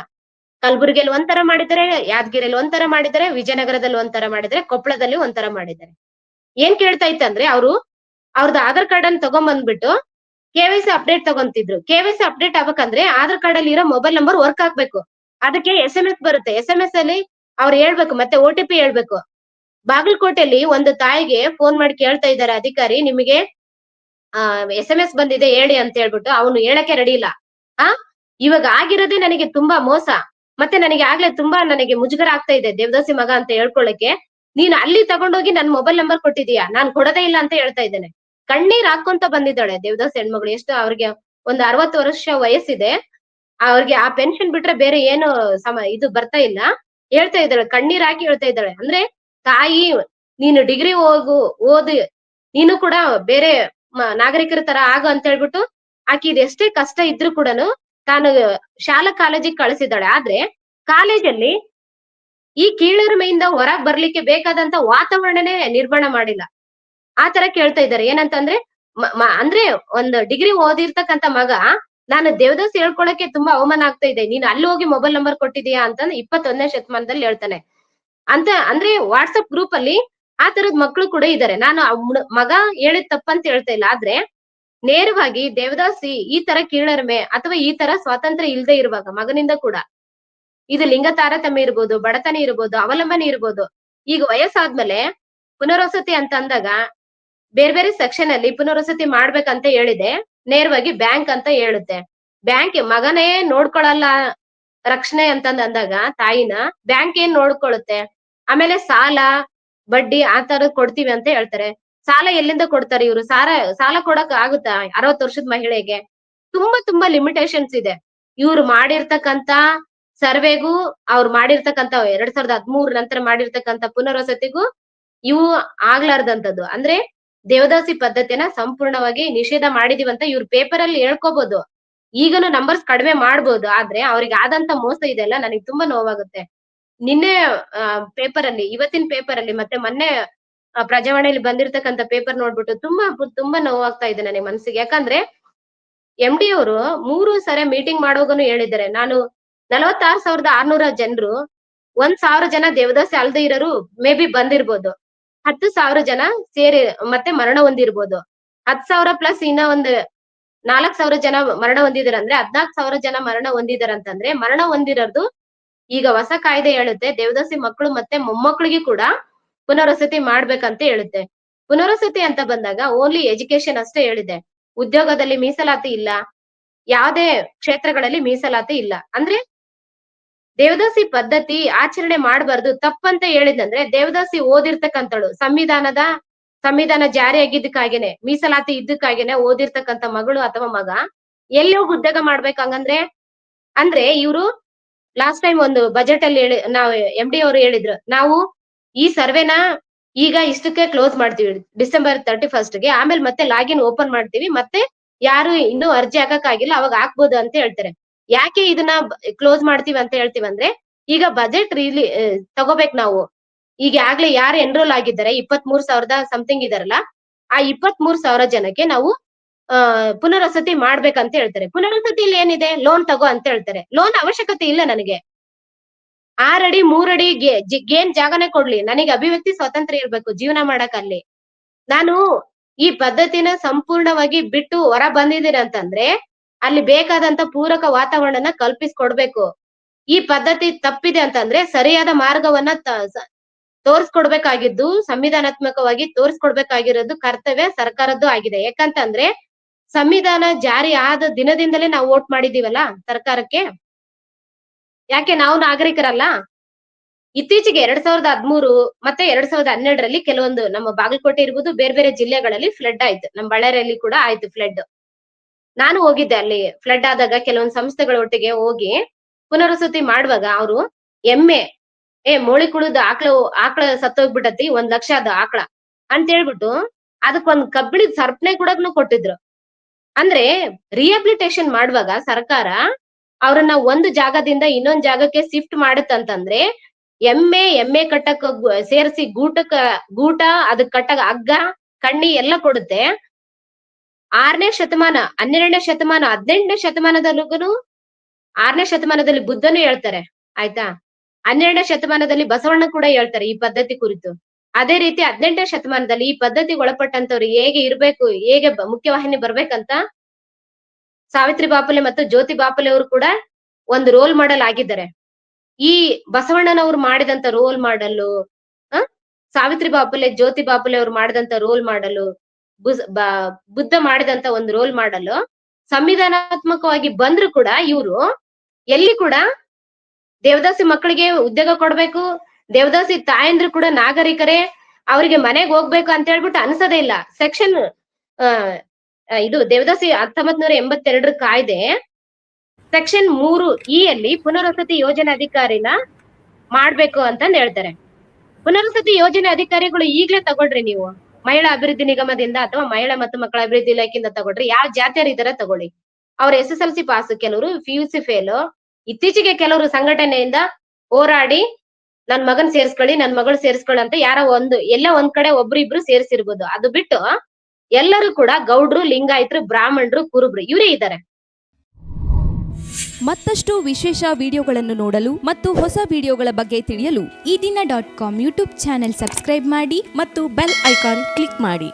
ಕಲಬುರಗಿಯಲ್ಲಿ ಒಂಥರ ಮಾಡಿದ್ದಾರೆ, ಯಾದಗಿರಿಯಲ್ಲಿ ಒಂಥರ ಮಾಡಿದ್ದಾರೆ, ವಿಜಯನಗರದಲ್ಲಿ ಒಂಥರ ಮಾಡಿದ್ದಾರೆ, ಕೊಪ್ಪಳದಲ್ಲಿ ಒಂಥರ ಮಾಡಿದ್ದಾರೆ. ಏನ್ ಕೇಳ್ತಾ ಇತ್ತಂದ್ರೆ ಅವ್ರದ್ದು ಆಧಾರ್ ಕಾರ್ಡ್ ಅನ್ನು ತಗೊಂಡ್ಬಂದ್ಬಿಟ್ಟು KYC ಅಪ್ಡೇಟ್ ತಗೊಂತಿದ್ರು. KYC ಅಪ್ಡೇಟ್ ಆಗ್ಬೇಕಂದ್ರೆ ಆಧಾರ್ ಕಾರ್ಡ್ ಅಲ್ಲಿ ಇರೋ ಮೊಬೈಲ್ ನಂಬರ್ ವರ್ಕ್ ಆಗ್ಬೇಕು. ಅದಕ್ಕೆ SMS ಬರುತ್ತೆ. SMS ಅಲ್ಲಿ ಅವ್ರು ಹೇಳ್ಬೇಕು, ಮತ್ತೆ OTP ಹೇಳ್ಬೇಕು. ಬಾಗಲಕೋಟೆಯಲ್ಲಿ ಒಂದು ತಾಯಿಗೆ ಫೋನ್ ಮಾಡಿ ಕೇಳ್ತಾ ಇದ್ದಾರೆ ಅಧಿಕಾರಿ, ನಿಮಗೆ SMS ಬಂದಿದೆ ಹೇಳಿ ಅಂತ ಹೇಳ್ಬಿಟ್ಟು. ಅವನು ಹೇಳಕ್ಕೆ ರೆಡಿ ಇಲ್ಲ. ಇವಾಗ ಆಗಿರೋದೇ ನನಗೆ ತುಂಬಾ ಮೋಸ, ಮತ್ತೆ ನನಗೆ ಆಗ್ಲೇ ತುಂಬಾ ಮುಜುಗರ ಆಗ್ತಾ ಇದೆ ದೇವದಾಸಿ ಮಗ ಅಂತ ಹೇಳ್ಕೊಳ್ಳಕ್ಕೆ. ನೀನ್ ಅಲ್ಲಿ ತಗೊಂಡೋಗಿ ನನ್ ಮೊಬೈಲ್ ನಂಬರ್ ಕೊಟ್ಟಿದೀಯಾ, ನಾನ್ ಕೊಡೋದೇ ಇಲ್ಲ ಅಂತ ಹೇಳ್ತಾ ಇದ್ದೇನೆ. ಕಣ್ಣೀರ್ ಹಾಕೊಂತ ಬಂದಿದ್ದಾಳೆ ದೇವದಾಸಿ ಹೆಣ್ಮಗಳು. ಎಷ್ಟು ಅವ್ರಿಗೆ ಒಂದು 60 ವರ್ಷ ವಯಸ್ಸಿದೆ, ಅವ್ರಿಗೆ ಆ ಪೆನ್ಷನ್ ಬಿಟ್ರೆ ಬೇರೆ ಏನು ಇದು ಬರ್ತಾ ಇಲ್ಲ. ಹೇಳ್ತಾ ಇದ್ದಾಳೆ, ಕಣ್ಣೀರ್ ಹಾಕಿ ಹೇಳ್ತಾ ಇದ್ದಾಳೆ. ಅಂದ್ರೆ ತಾಯಿ, ನೀನು ಡಿಗ್ರಿ ಓದಿ ನೀನು ಕೂಡ ಬೇರೆ ನಾಗರಿಕರ ತರ ಆಗು ಅಂತ ಹೇಳ್ಬಿಟ್ಟು ಆಕಿ ಎಷ್ಟೇ ಕಷ್ಟ ಇದ್ರು ಕೂಡ ತಾನು ಶಾಲಾ ಕಾಲೇಜಿಗೆ ಕಳಿಸಿದ್ದಾಳೆ. ಆದ್ರೆ ಕಾಲೇಜಲ್ಲಿ ಈ ಕೀಳರಿಮೆಯಿಂದ ಹೊರಗ್ ಬರ್ಲಿಕ್ಕೆ ಬೇಕಾದಂತ ವಾತಾವರಣನೇ ನಿರ್ಮಾಣ ಮಾಡಿಲ್ಲ. ಆ ತರ ಕೇಳ್ತಾ ಇದ್ದಾರೆ. ಏನಂತಂದ್ರೆ ಅಂದ್ರೆ ಒಂದು ಡಿಗ್ರಿ ಓದಿರ್ತಕ್ಕಂತ ಮಗ, ನಾನು ದೇವದಾಸಿ ಹೇಳ್ಕೊಳಕ್ಕೆ ತುಂಬಾ ಅವಮಾನ ಆಗ್ತಾ ಇದೆ, ನೀನು ಅಲ್ಲಿ ಹೋಗಿ ಮೊಬೈಲ್ ನಂಬರ್ ಕೊಟ್ಟಿದೀಯಾ ಅಂತಂದ್ರೆ 21ನೇ ಶತಮಾನದಲ್ಲಿ ಹೇಳ್ತಾನೆ ಅಂತ. ಅಂದ್ರೆ ವಾಟ್ಸಪ್ ಗ್ರೂಪ್ ಅಲ್ಲಿ ಆ ತರದ ಮಕ್ಕಳು ಕೂಡ ಇದ್ದಾರೆ. ನಾನು ಮಗ ಹೇಳಿದ್ ತಪ್ಪಂತ ಹೇಳ್ತಾ ಇಲ್ಲ, ಆದ್ರೆ ನೇರವಾಗಿ ದೇವದಾಸಿ ಈ ತರ ಕೀಳರಿಮೆ ಅಥವಾ ಈ ತರ ಸ್ವಾತಂತ್ರ್ಯ ಇಲ್ಲದೆ ಇರುವಾಗ ಮಗನಿಂದ ಕೂಡ ಇದು ಲಿಂಗ ತಾರತಮ್ಯ ಇರ್ಬೋದು, ಬಡತನ ಇರ್ಬೋದು, ಅವಲಂಬನೆ ಇರ್ಬೋದು. ಈಗ ವಯಸ್ಸಾದ್ಮೇಲೆ ಪುನರ್ವಸತಿ ಅಂತ ಅಂದಾಗ ಬೇರೆ ಬೇರೆ ಸೆಕ್ಷನ್ ಅಲ್ಲಿ ಪುನರ್ವಸತಿ ಮಾಡ್ಬೇಕಂತ ಹೇಳಿದೆ, ನೇರವಾಗಿ ಬ್ಯಾಂಕ್ ಅಂತ ಹೇಳುತ್ತೆ. ಬ್ಯಾಂಕ್ ಮಗನೇ ನೋಡ್ಕೊಳಲ್ಲ ರಕ್ಷಣೆ ಅಂದಾಗ ತಾಯಿನ ಬ್ಯಾಂಕ್ ಏನ್ ನೋಡ್ಕೊಳ್ಳುತ್ತೆ? ಆಮೇಲೆ ಸಾಲ ಬಡ್ಡಿ ಆ ತರದ್ ಕೊಡ್ತೀವಿ ಅಂತ ಹೇಳ್ತಾರೆ. ಸಾಲ ಎಲ್ಲಿಂದ ಕೊಡ್ತಾರೆ ಇವ್ರು? ಸಾಲ ಕೊಡಕ್ ಆಗುತ್ತಾ 60 ವರ್ಷದ ಮಹಿಳೆಗೆ? ತುಂಬಾ ಲಿಮಿಟೇಷನ್ಸ್ ಇದೆ. ಇವ್ರು ಮಾಡಿರ್ತಕ್ಕಂತ ಸರ್ವೆಗೂ, ಅವ್ರು ಮಾಡಿರ್ತಕ್ಕಂತ 2013 ನಂತರ ಮಾಡಿರ್ತಕ್ಕಂತ ಪುನರ್ವಸತಿಗೂ ಇವು ಆಗ್ಲಾರ್ದಂತದ್ದು. ಅಂದ್ರೆ ದೇವದಾಸಿ ಪದ್ಧತಿನ ಸಂಪೂರ್ಣವಾಗಿ ನಿಷೇಧ ಮಾಡಿದೀವಂತ ಇವ್ರ ಪೇಪರ್ ಅಲ್ಲಿ ಹೇಳ್ಕೋಬಹುದು. ಈಗನು ನಂಬರ್ಸ್ ಕಡಿಮೆ ಮಾಡ್ಬೋದು, ಆದ್ರೆ ಅವ್ರಿಗೆ ಆದಂತ ಮೋಸ ಇದೆಲ್ಲ ನನಗೆ ತುಂಬಾ ನೋವಾಗುತ್ತೆ. ನಿನ್ನೆ ಪೇಪರ್ ಅಲ್ಲಿ, ಇವತ್ತಿನ ಪೇಪರ್ ಅಲ್ಲಿ, ಮತ್ತೆ ಮೊನ್ನೆ ಪ್ರಜಾವಾಣಿಯಲ್ಲಿ ಬಂದಿರ್ತಕ್ಕಂತ ಪೇಪರ್ ನೋಡ್ಬಿಟ್ಟು ತುಂಬಾ ನೋವಾಗ್ತಾ ಇದೆ ನನಗೆ ಮನಸ್ಸಿಗೆ. ಯಾಕಂದ್ರೆ MD ಅವರು 3 ಸರಿ ಮೀಟಿಂಗ್ ಮಾಡೋಗನು ಹೇಳಿದ್ದಾರೆ. ನಾನು 46,600 ಜನರು, 1,000 ಜನ ದೇವದಾಸಿ ಅಲ್ದೇ ಇರೋರು ಮೇ ಬಿ ಬಂದಿರ್ಬೋದು, 10,000 ಜನ ಸೇರಿ ಮತ್ತೆ ಮರಣ ಹೊಂದಿರ್ಬೋದು. 10,000 ಪ್ಲಸ್ ಇನ್ನ ಒಂದು 4,000 ಜನ ಮರಣ ಹೊಂದಿದಾರೆ ಅಂದ್ರೆ 14,000 ಜನ ಮರಣ ಹೊಂದಿದಾರೆ ಅಂತಂದ್ರೆ, ಮರಣ ಹೊಂದಿರೋದು ಈಗ ಹೊಸ ಕಾಯ್ದೆ ಹೇಳುತ್ತೆ ದೇವದಾಸಿ ಮಕ್ಕಳು ಮತ್ತೆ ಮೊಮ್ಮಕ್ಕಳಿಗೆ ಕೂಡ ಪುನರ್ವಸತಿ ಮಾಡ್ಬೇಕಂತ ಹೇಳುತ್ತೆ. ಪುನರ್ವಸತಿ ಅಂತ ಬಂದಾಗ ಓನ್ಲಿ ಎಜುಕೇಶನ್ ಅಷ್ಟೇ ಹೇಳಿದೆ, ಉದ್ಯೋಗದಲ್ಲಿ ಮೀಸಲಾತಿ ಇಲ್ಲ, ಯಾವುದೇ ಕ್ಷೇತ್ರಗಳಲ್ಲಿ ಮೀಸಲಾತಿ ಇಲ್ಲ. ಅಂದ್ರೆ ದೇವದಾಸಿ ಪದ್ಧತಿ ಆಚರಣೆ ಮಾಡಬಾರ್ದು, ತಪ್ಪಂತ ಹೇಳಿದಂದ್ರೆ ದೇವದಾಸಿ ಓದಿರ್ತಕ್ಕಂಥಳು, ಸಂವಿಧಾನ ಜಾರಿ ಆಗಿದ್ದಕ್ಕಾಗೇನೆ, ಮೀಸಲಾತಿ ಇದ್ದಕ್ಕಾಗೇನೆ ಓದಿರ್ತಕ್ಕಂಥ ಮಗಳು ಅಥವಾ ಮಗ ಎಲ್ಲಿ ಹೋಗಿ ಉದ್ಯೋಗ ಮಾಡ್ಬೇಕಂಗಂದ್ರೆ? ಅಂದ್ರೆ ಇವರು ಲಾಸ್ಟ್ ಟೈಮ್ ಒಂದು ಬಜೆಟ್ ಅಲ್ಲಿ ನಾವು MD ಅವರು ಹೇಳಿದ್ರು, ನಾವು ಈ ಸರ್ವೆನ ಈಗ ಇಷ್ಟಕ್ಕೆ ಕ್ಲೋಸ್ ಮಾಡ್ತೀವಿ ಡಿಸೆಂಬರ್ 31ಗೆ, ಆಮೇಲೆ ಮತ್ತೆ ಲಾಗಿನ್ ಓಪನ್ ಮಾಡ್ತೀವಿ, ಮತ್ತೆ ಯಾರು ಇನ್ನೂ ಅರ್ಜಿ ಹಾಕಕ್ಕಾಗಿಲ್ಲ ಅವಾಗ ಹಾಕ್ಬೋದು ಅಂತ ಹೇಳ್ತಾರೆ. ಯಾಕೆ ಇದನ್ನ ಕ್ಲೋಸ್ ಮಾಡ್ತೀವಿ ಅಂತ ಹೇಳ್ತೀವಂದ್ರೆ, ಈಗ ಬಜೆಟ್ ತಗೋಬೇಕು ನಾವು. ಈಗ ಆಗ್ಲೇ ಯಾರು ಎನ್ರೋಲ್ ಆಗಿದ್ದಾರೆ 23,000 ಸಮಥಿಂಗ್ ಇದಾರಲ್ಲ, ಆ 23,000 ಜನಕ್ಕೆ ನಾವು ಪುನರ್ವಸತಿ ಮಾಡ್ಬೇಕಂತ ಹೇಳ್ತಾರೆ. ಪುನರ್ವಸತಿಲಿ ಏನಿದೆ, ಲೋನ್ ತಗೋ ಅಂತ ಹೇಳ್ತಾರೆ. ಲೋನ್ ಅವಶ್ಯಕತೆ ಇಲ್ಲ ನನಗೆ. 6 ಅಡಿ 3 ಅಡಿ ಏನ್ ಜಾಗನೇ ಕೊಡ್ಲಿ, ನನಗೆ ಅಭಿವ್ಯಕ್ತಿ ಸ್ವಾತಂತ್ರ್ಯ ಇರ್ಬೇಕು ಜೀವನ ಮಾಡಕ್ ಅಲ್ಲಿ. ನಾನು ಈ ಪದ್ಧತಿನ ಸಂಪೂರ್ಣವಾಗಿ ಬಿಟ್ಟು ಹೊರ ಬಂದಿದ್ದೀನಿ ಅಂತಂದ್ರೆ ಅಲ್ಲಿ ಬೇಕಾದಂತ ಪೂರಕ ವಾತಾವರಣನ ಕಲ್ಪಿಸ್ಕೊಡ್ಬೇಕು. ಈ ಪದ್ಧತಿ ತಪ್ಪಿದೆ ಅಂತಂದ್ರೆ ಸರಿಯಾದ ಮಾರ್ಗವನ್ನ ತೋರಿಸ್ಕೊಡ್ಬೇಕಾಗಿದ್ದು, ಸಂವಿಧಾನಾತ್ಮಕವಾಗಿ ತೋರಿಸ್ಕೊಡ್ಬೇಕಾಗಿರೋದು ಕರ್ತವ್ಯ ಸರ್ಕಾರದ್ದು ಆಗಿದೆ. ಯಾಕಂತಂದ್ರೆ ಸಂವಿಧಾನ ಜಾರಿ ಆದ ದಿನದಿಂದಲೇ ನಾವು ವೋಟ್ ಮಾಡಿದೀವಲ್ಲ ಸರ್ಕಾರಕ್ಕೆ. ಯಾಕೆ ನಾವು ನಾಗರಿಕರಲ್ಲ? ಇತ್ತೀಚೆಗೆ 2013 ಮತ್ತೆ 2012ರಲ್ಲಿ ಕೆಲವೊಂದು ನಮ್ಮ ಬಾಗಲಕೋಟೆ ಇರ್ಬೋದು, ಬೇರೆ ಬೇರೆ ಜಿಲ್ಲೆಗಳಲ್ಲಿ ಫ್ಲಡ್ ಆಯ್ತು. ನಮ್ಮ ಬಳ್ಳಾರಿಯಲ್ಲಿ ಕೂಡ ಆಯ್ತು ಫ್ಲಡ್. ನಾನು ಹೋಗಿದ್ದೆ ಅಲ್ಲಿ ಫ್ಲಡ್ ಆದಾಗ ಕೆಲವೊಂದು ಸಂಸ್ಥೆಗಳ ಒಟ್ಟಿಗೆ ಹೋಗಿ ಪುನರ್ವಸತಿ ಮಾಡುವಾಗ ಅವರು ಎಮ್ಮೆ ಮೋಳಿ ಕುಡಿದು ಆಕಳ ಸತ್ತೋಗ್ಬಿಟ್ಟತಿ 1 ಲಕ್ಷ ಅದು ಆಕಳ ಅಂತ ಹೇಳ್ಬಿಟ್ಟು ಅದಕ್ಕೊಂದ್ ಕಬ್ಬಿಣದ ಸರ್ಪನೆ ಕೂಡ ಕೊಟ್ಟಿದ್ರು. ಅಂದ್ರೆ ರಿಹ್ಯಾಬಿಲಿಟೇಷನ್ ಮಾಡುವಾಗ ಸರ್ಕಾರ ಅವ್ರನ್ನ ಒಂದು ಜಾಗದಿಂದ ಇನ್ನೊಂದ್ ಜಾಗಕ್ಕೆ ಶಿಫ್ಟ್ ಮಾಡುತ್ತಂತಂದ್ರೆ ಎಮ್ಮೆ ಕಟ್ಟಕ್ ಸೇರಿಸಿ ಗೂಟ ಅದಕ್ ಕಟ್ಟಕ್ ಹಗ್ಗ ಕಣ್ಣಿ ಎಲ್ಲ ಕೊಡುತ್ತೆ. 6ನೇ ಶತಮಾನ 12ನೇ ಶತಮಾನ 18ನೇ ಶತಮಾನದಲ್ಲೂ 6ನೇ ಶತಮಾನದಲ್ಲಿ ಬುದ್ಧನು ಹೇಳ್ತಾರೆ ಆಯ್ತಾ. 12ನೇ ಶತಮಾನದಲ್ಲಿ ಬಸವಣ್ಣ ಕೂಡ ಹೇಳ್ತಾರೆ ಈ ಪದ್ಧತಿ ಕುರಿತು. ಅದೇ ರೀತಿ 18ನೇ ಶತಮಾನದಲ್ಲಿ ಈ ಪದ್ಧತಿಗೆ ಒಳಪಟ್ಟಂತವ್ರು ಹೇಗೆ ಇರ್ಬೇಕು, ಹೇಗೆ ಮುಖ್ಯವಾಹಿನಿ ಬರ್ಬೇಕಂತ ಸಾವಿತ್ರಿ ಬಾಪುಲೆ ಮತ್ತು ಜ್ಯೋತಿ ಬಾಪುಲೆ ಅವರು ಕೂಡ ಒಂದು ರೋಲ್ ಮಾಡೆಲ್ ಆಗಿದ್ದಾರೆ. ಈ ಬಸವಣ್ಣನವರು ಮಾಡಿದಂತ ರೋಲ್ ಮಾಡಲು, ಸಾವಿತ್ರಿ ಬಾಪುಲೆ ಜ್ಯೋತಿ ಬಾಪುಲೆ ಅವರು ಮಾಡಿದಂತ ರೋಲ್ ಮಾಡಲು, ಬುದ್ಧ ಮಾಡಿದಂತ ಒಂದು ರೋಲ್ ಮಾಡಲು ಸಂವಿಧಾನಾತ್ಮಕವಾಗಿ ಬಂದ್ರು ಕೂಡ ಇವರು ಎಲ್ಲಿ ಕೂಡ ದೇವದಾಸಿ ಮಕ್ಕಳಿಗೆ ಉದ್ಯೋಗ ಕೊಡ್ಬೇಕು, ದೇವದಾಸಿ ತಾಯಂದ್ರು ಕೂಡ ನಾಗರಿಕರೇ, ಅವರಿಗೆ ಮನೆಗೆ ಹೋಗ್ಬೇಕು ಅಂತ ಹೇಳ್ಬಿಟ್ಟು ಅನ್ಸದೇ ಇಲ್ಲ. ಸೆಕ್ಷನ್ ಇದು ದೇವದಾಸಿ 1982 ಕಾಯ್ದೆ ಸೆಕ್ಷನ್ 3E ಅಲ್ಲಿ ಪುನರ್ವಸತಿ ಯೋಜನೆ ಅಧಿಕಾರಿನ ಮಾಡ್ಬೇಕು ಅಂತಂದ್ ಹೇಳ್ತಾರೆ. ಪುನರ್ವಸತಿ ಯೋಜನೆ ಅಧಿಕಾರಿಗಳು ಈಗ್ಲೇ ತಗೊಳ್ರಿ ನೀವು, ಮಹಿಳಾ ಅಭಿವೃದ್ಧಿ ನಿಗಮದಿಂದ ಅಥವಾ ಮಹಿಳಾ ಮತ್ತು ಮಕ್ಕಳ ಅಭಿವೃದ್ಧಿ ಇಲಾಖೆಯಿಂದ ತಗೊಳ್ರಿ. ಯಾವ ಜಾತಿಯರು ಇದಾರೆ ತಗೊಳ್ಳಿ. ಅವ್ರ SSLC ಪಾಸ್, ಕೆಲವರು PUC ಫೇಲ್. ಇತ್ತೀಚೆಗೆ ಕೆಲವರು ಸಂಘಟನೆಯಿಂದ ಹೋರಾಡಿ ನನ್ ಮಗನ್ ಸೇರ್ಸ್ಕೊಳ್ಳಿ, ನನ್ ಮಗಳು ಸೇರ್ಸ್ಕೊಳ್ಳಿ ಅಂತ ಯಾರೋ ಎಲ್ಲ ಒಂದ್ ಕಡೆ ಒಬ್ರು ಸೇರ್ಸಿರ್ಬೋದು. ಅದು ಬಿಟ್ಟು ಎಲ್ಲರೂ ಕೂಡ ಗೌಡ್ರು, ಲಿಂಗಾಯತರು, ಬ್ರಾಹ್ಮಣರು, ಕುರುಬ್ರು ಇವರೇ ಇದ್ದಾರೆ. ಮತ್ತಷ್ಟು ವಿಶೇಷ ವಿಡಿಯೋಗಳನ್ನು ನೋಡಲು ಮತ್ತು ಹೊಸ ವಿಡಿಯೋಗಳ ಬಗ್ಗೆ ತಿಳಿಯಲು ಈ ದಿನ .com ಯೂಟ್ಯೂಬ್ ಚಾನೆಲ್ ಸಬ್ಸ್ಕ್ರೈಬ್ ಮಾಡಿ ಮತ್ತು ಬೆಲ್ ಐಕಾನ್ ಕ್ಲಿಕ್ ಮಾಡಿ.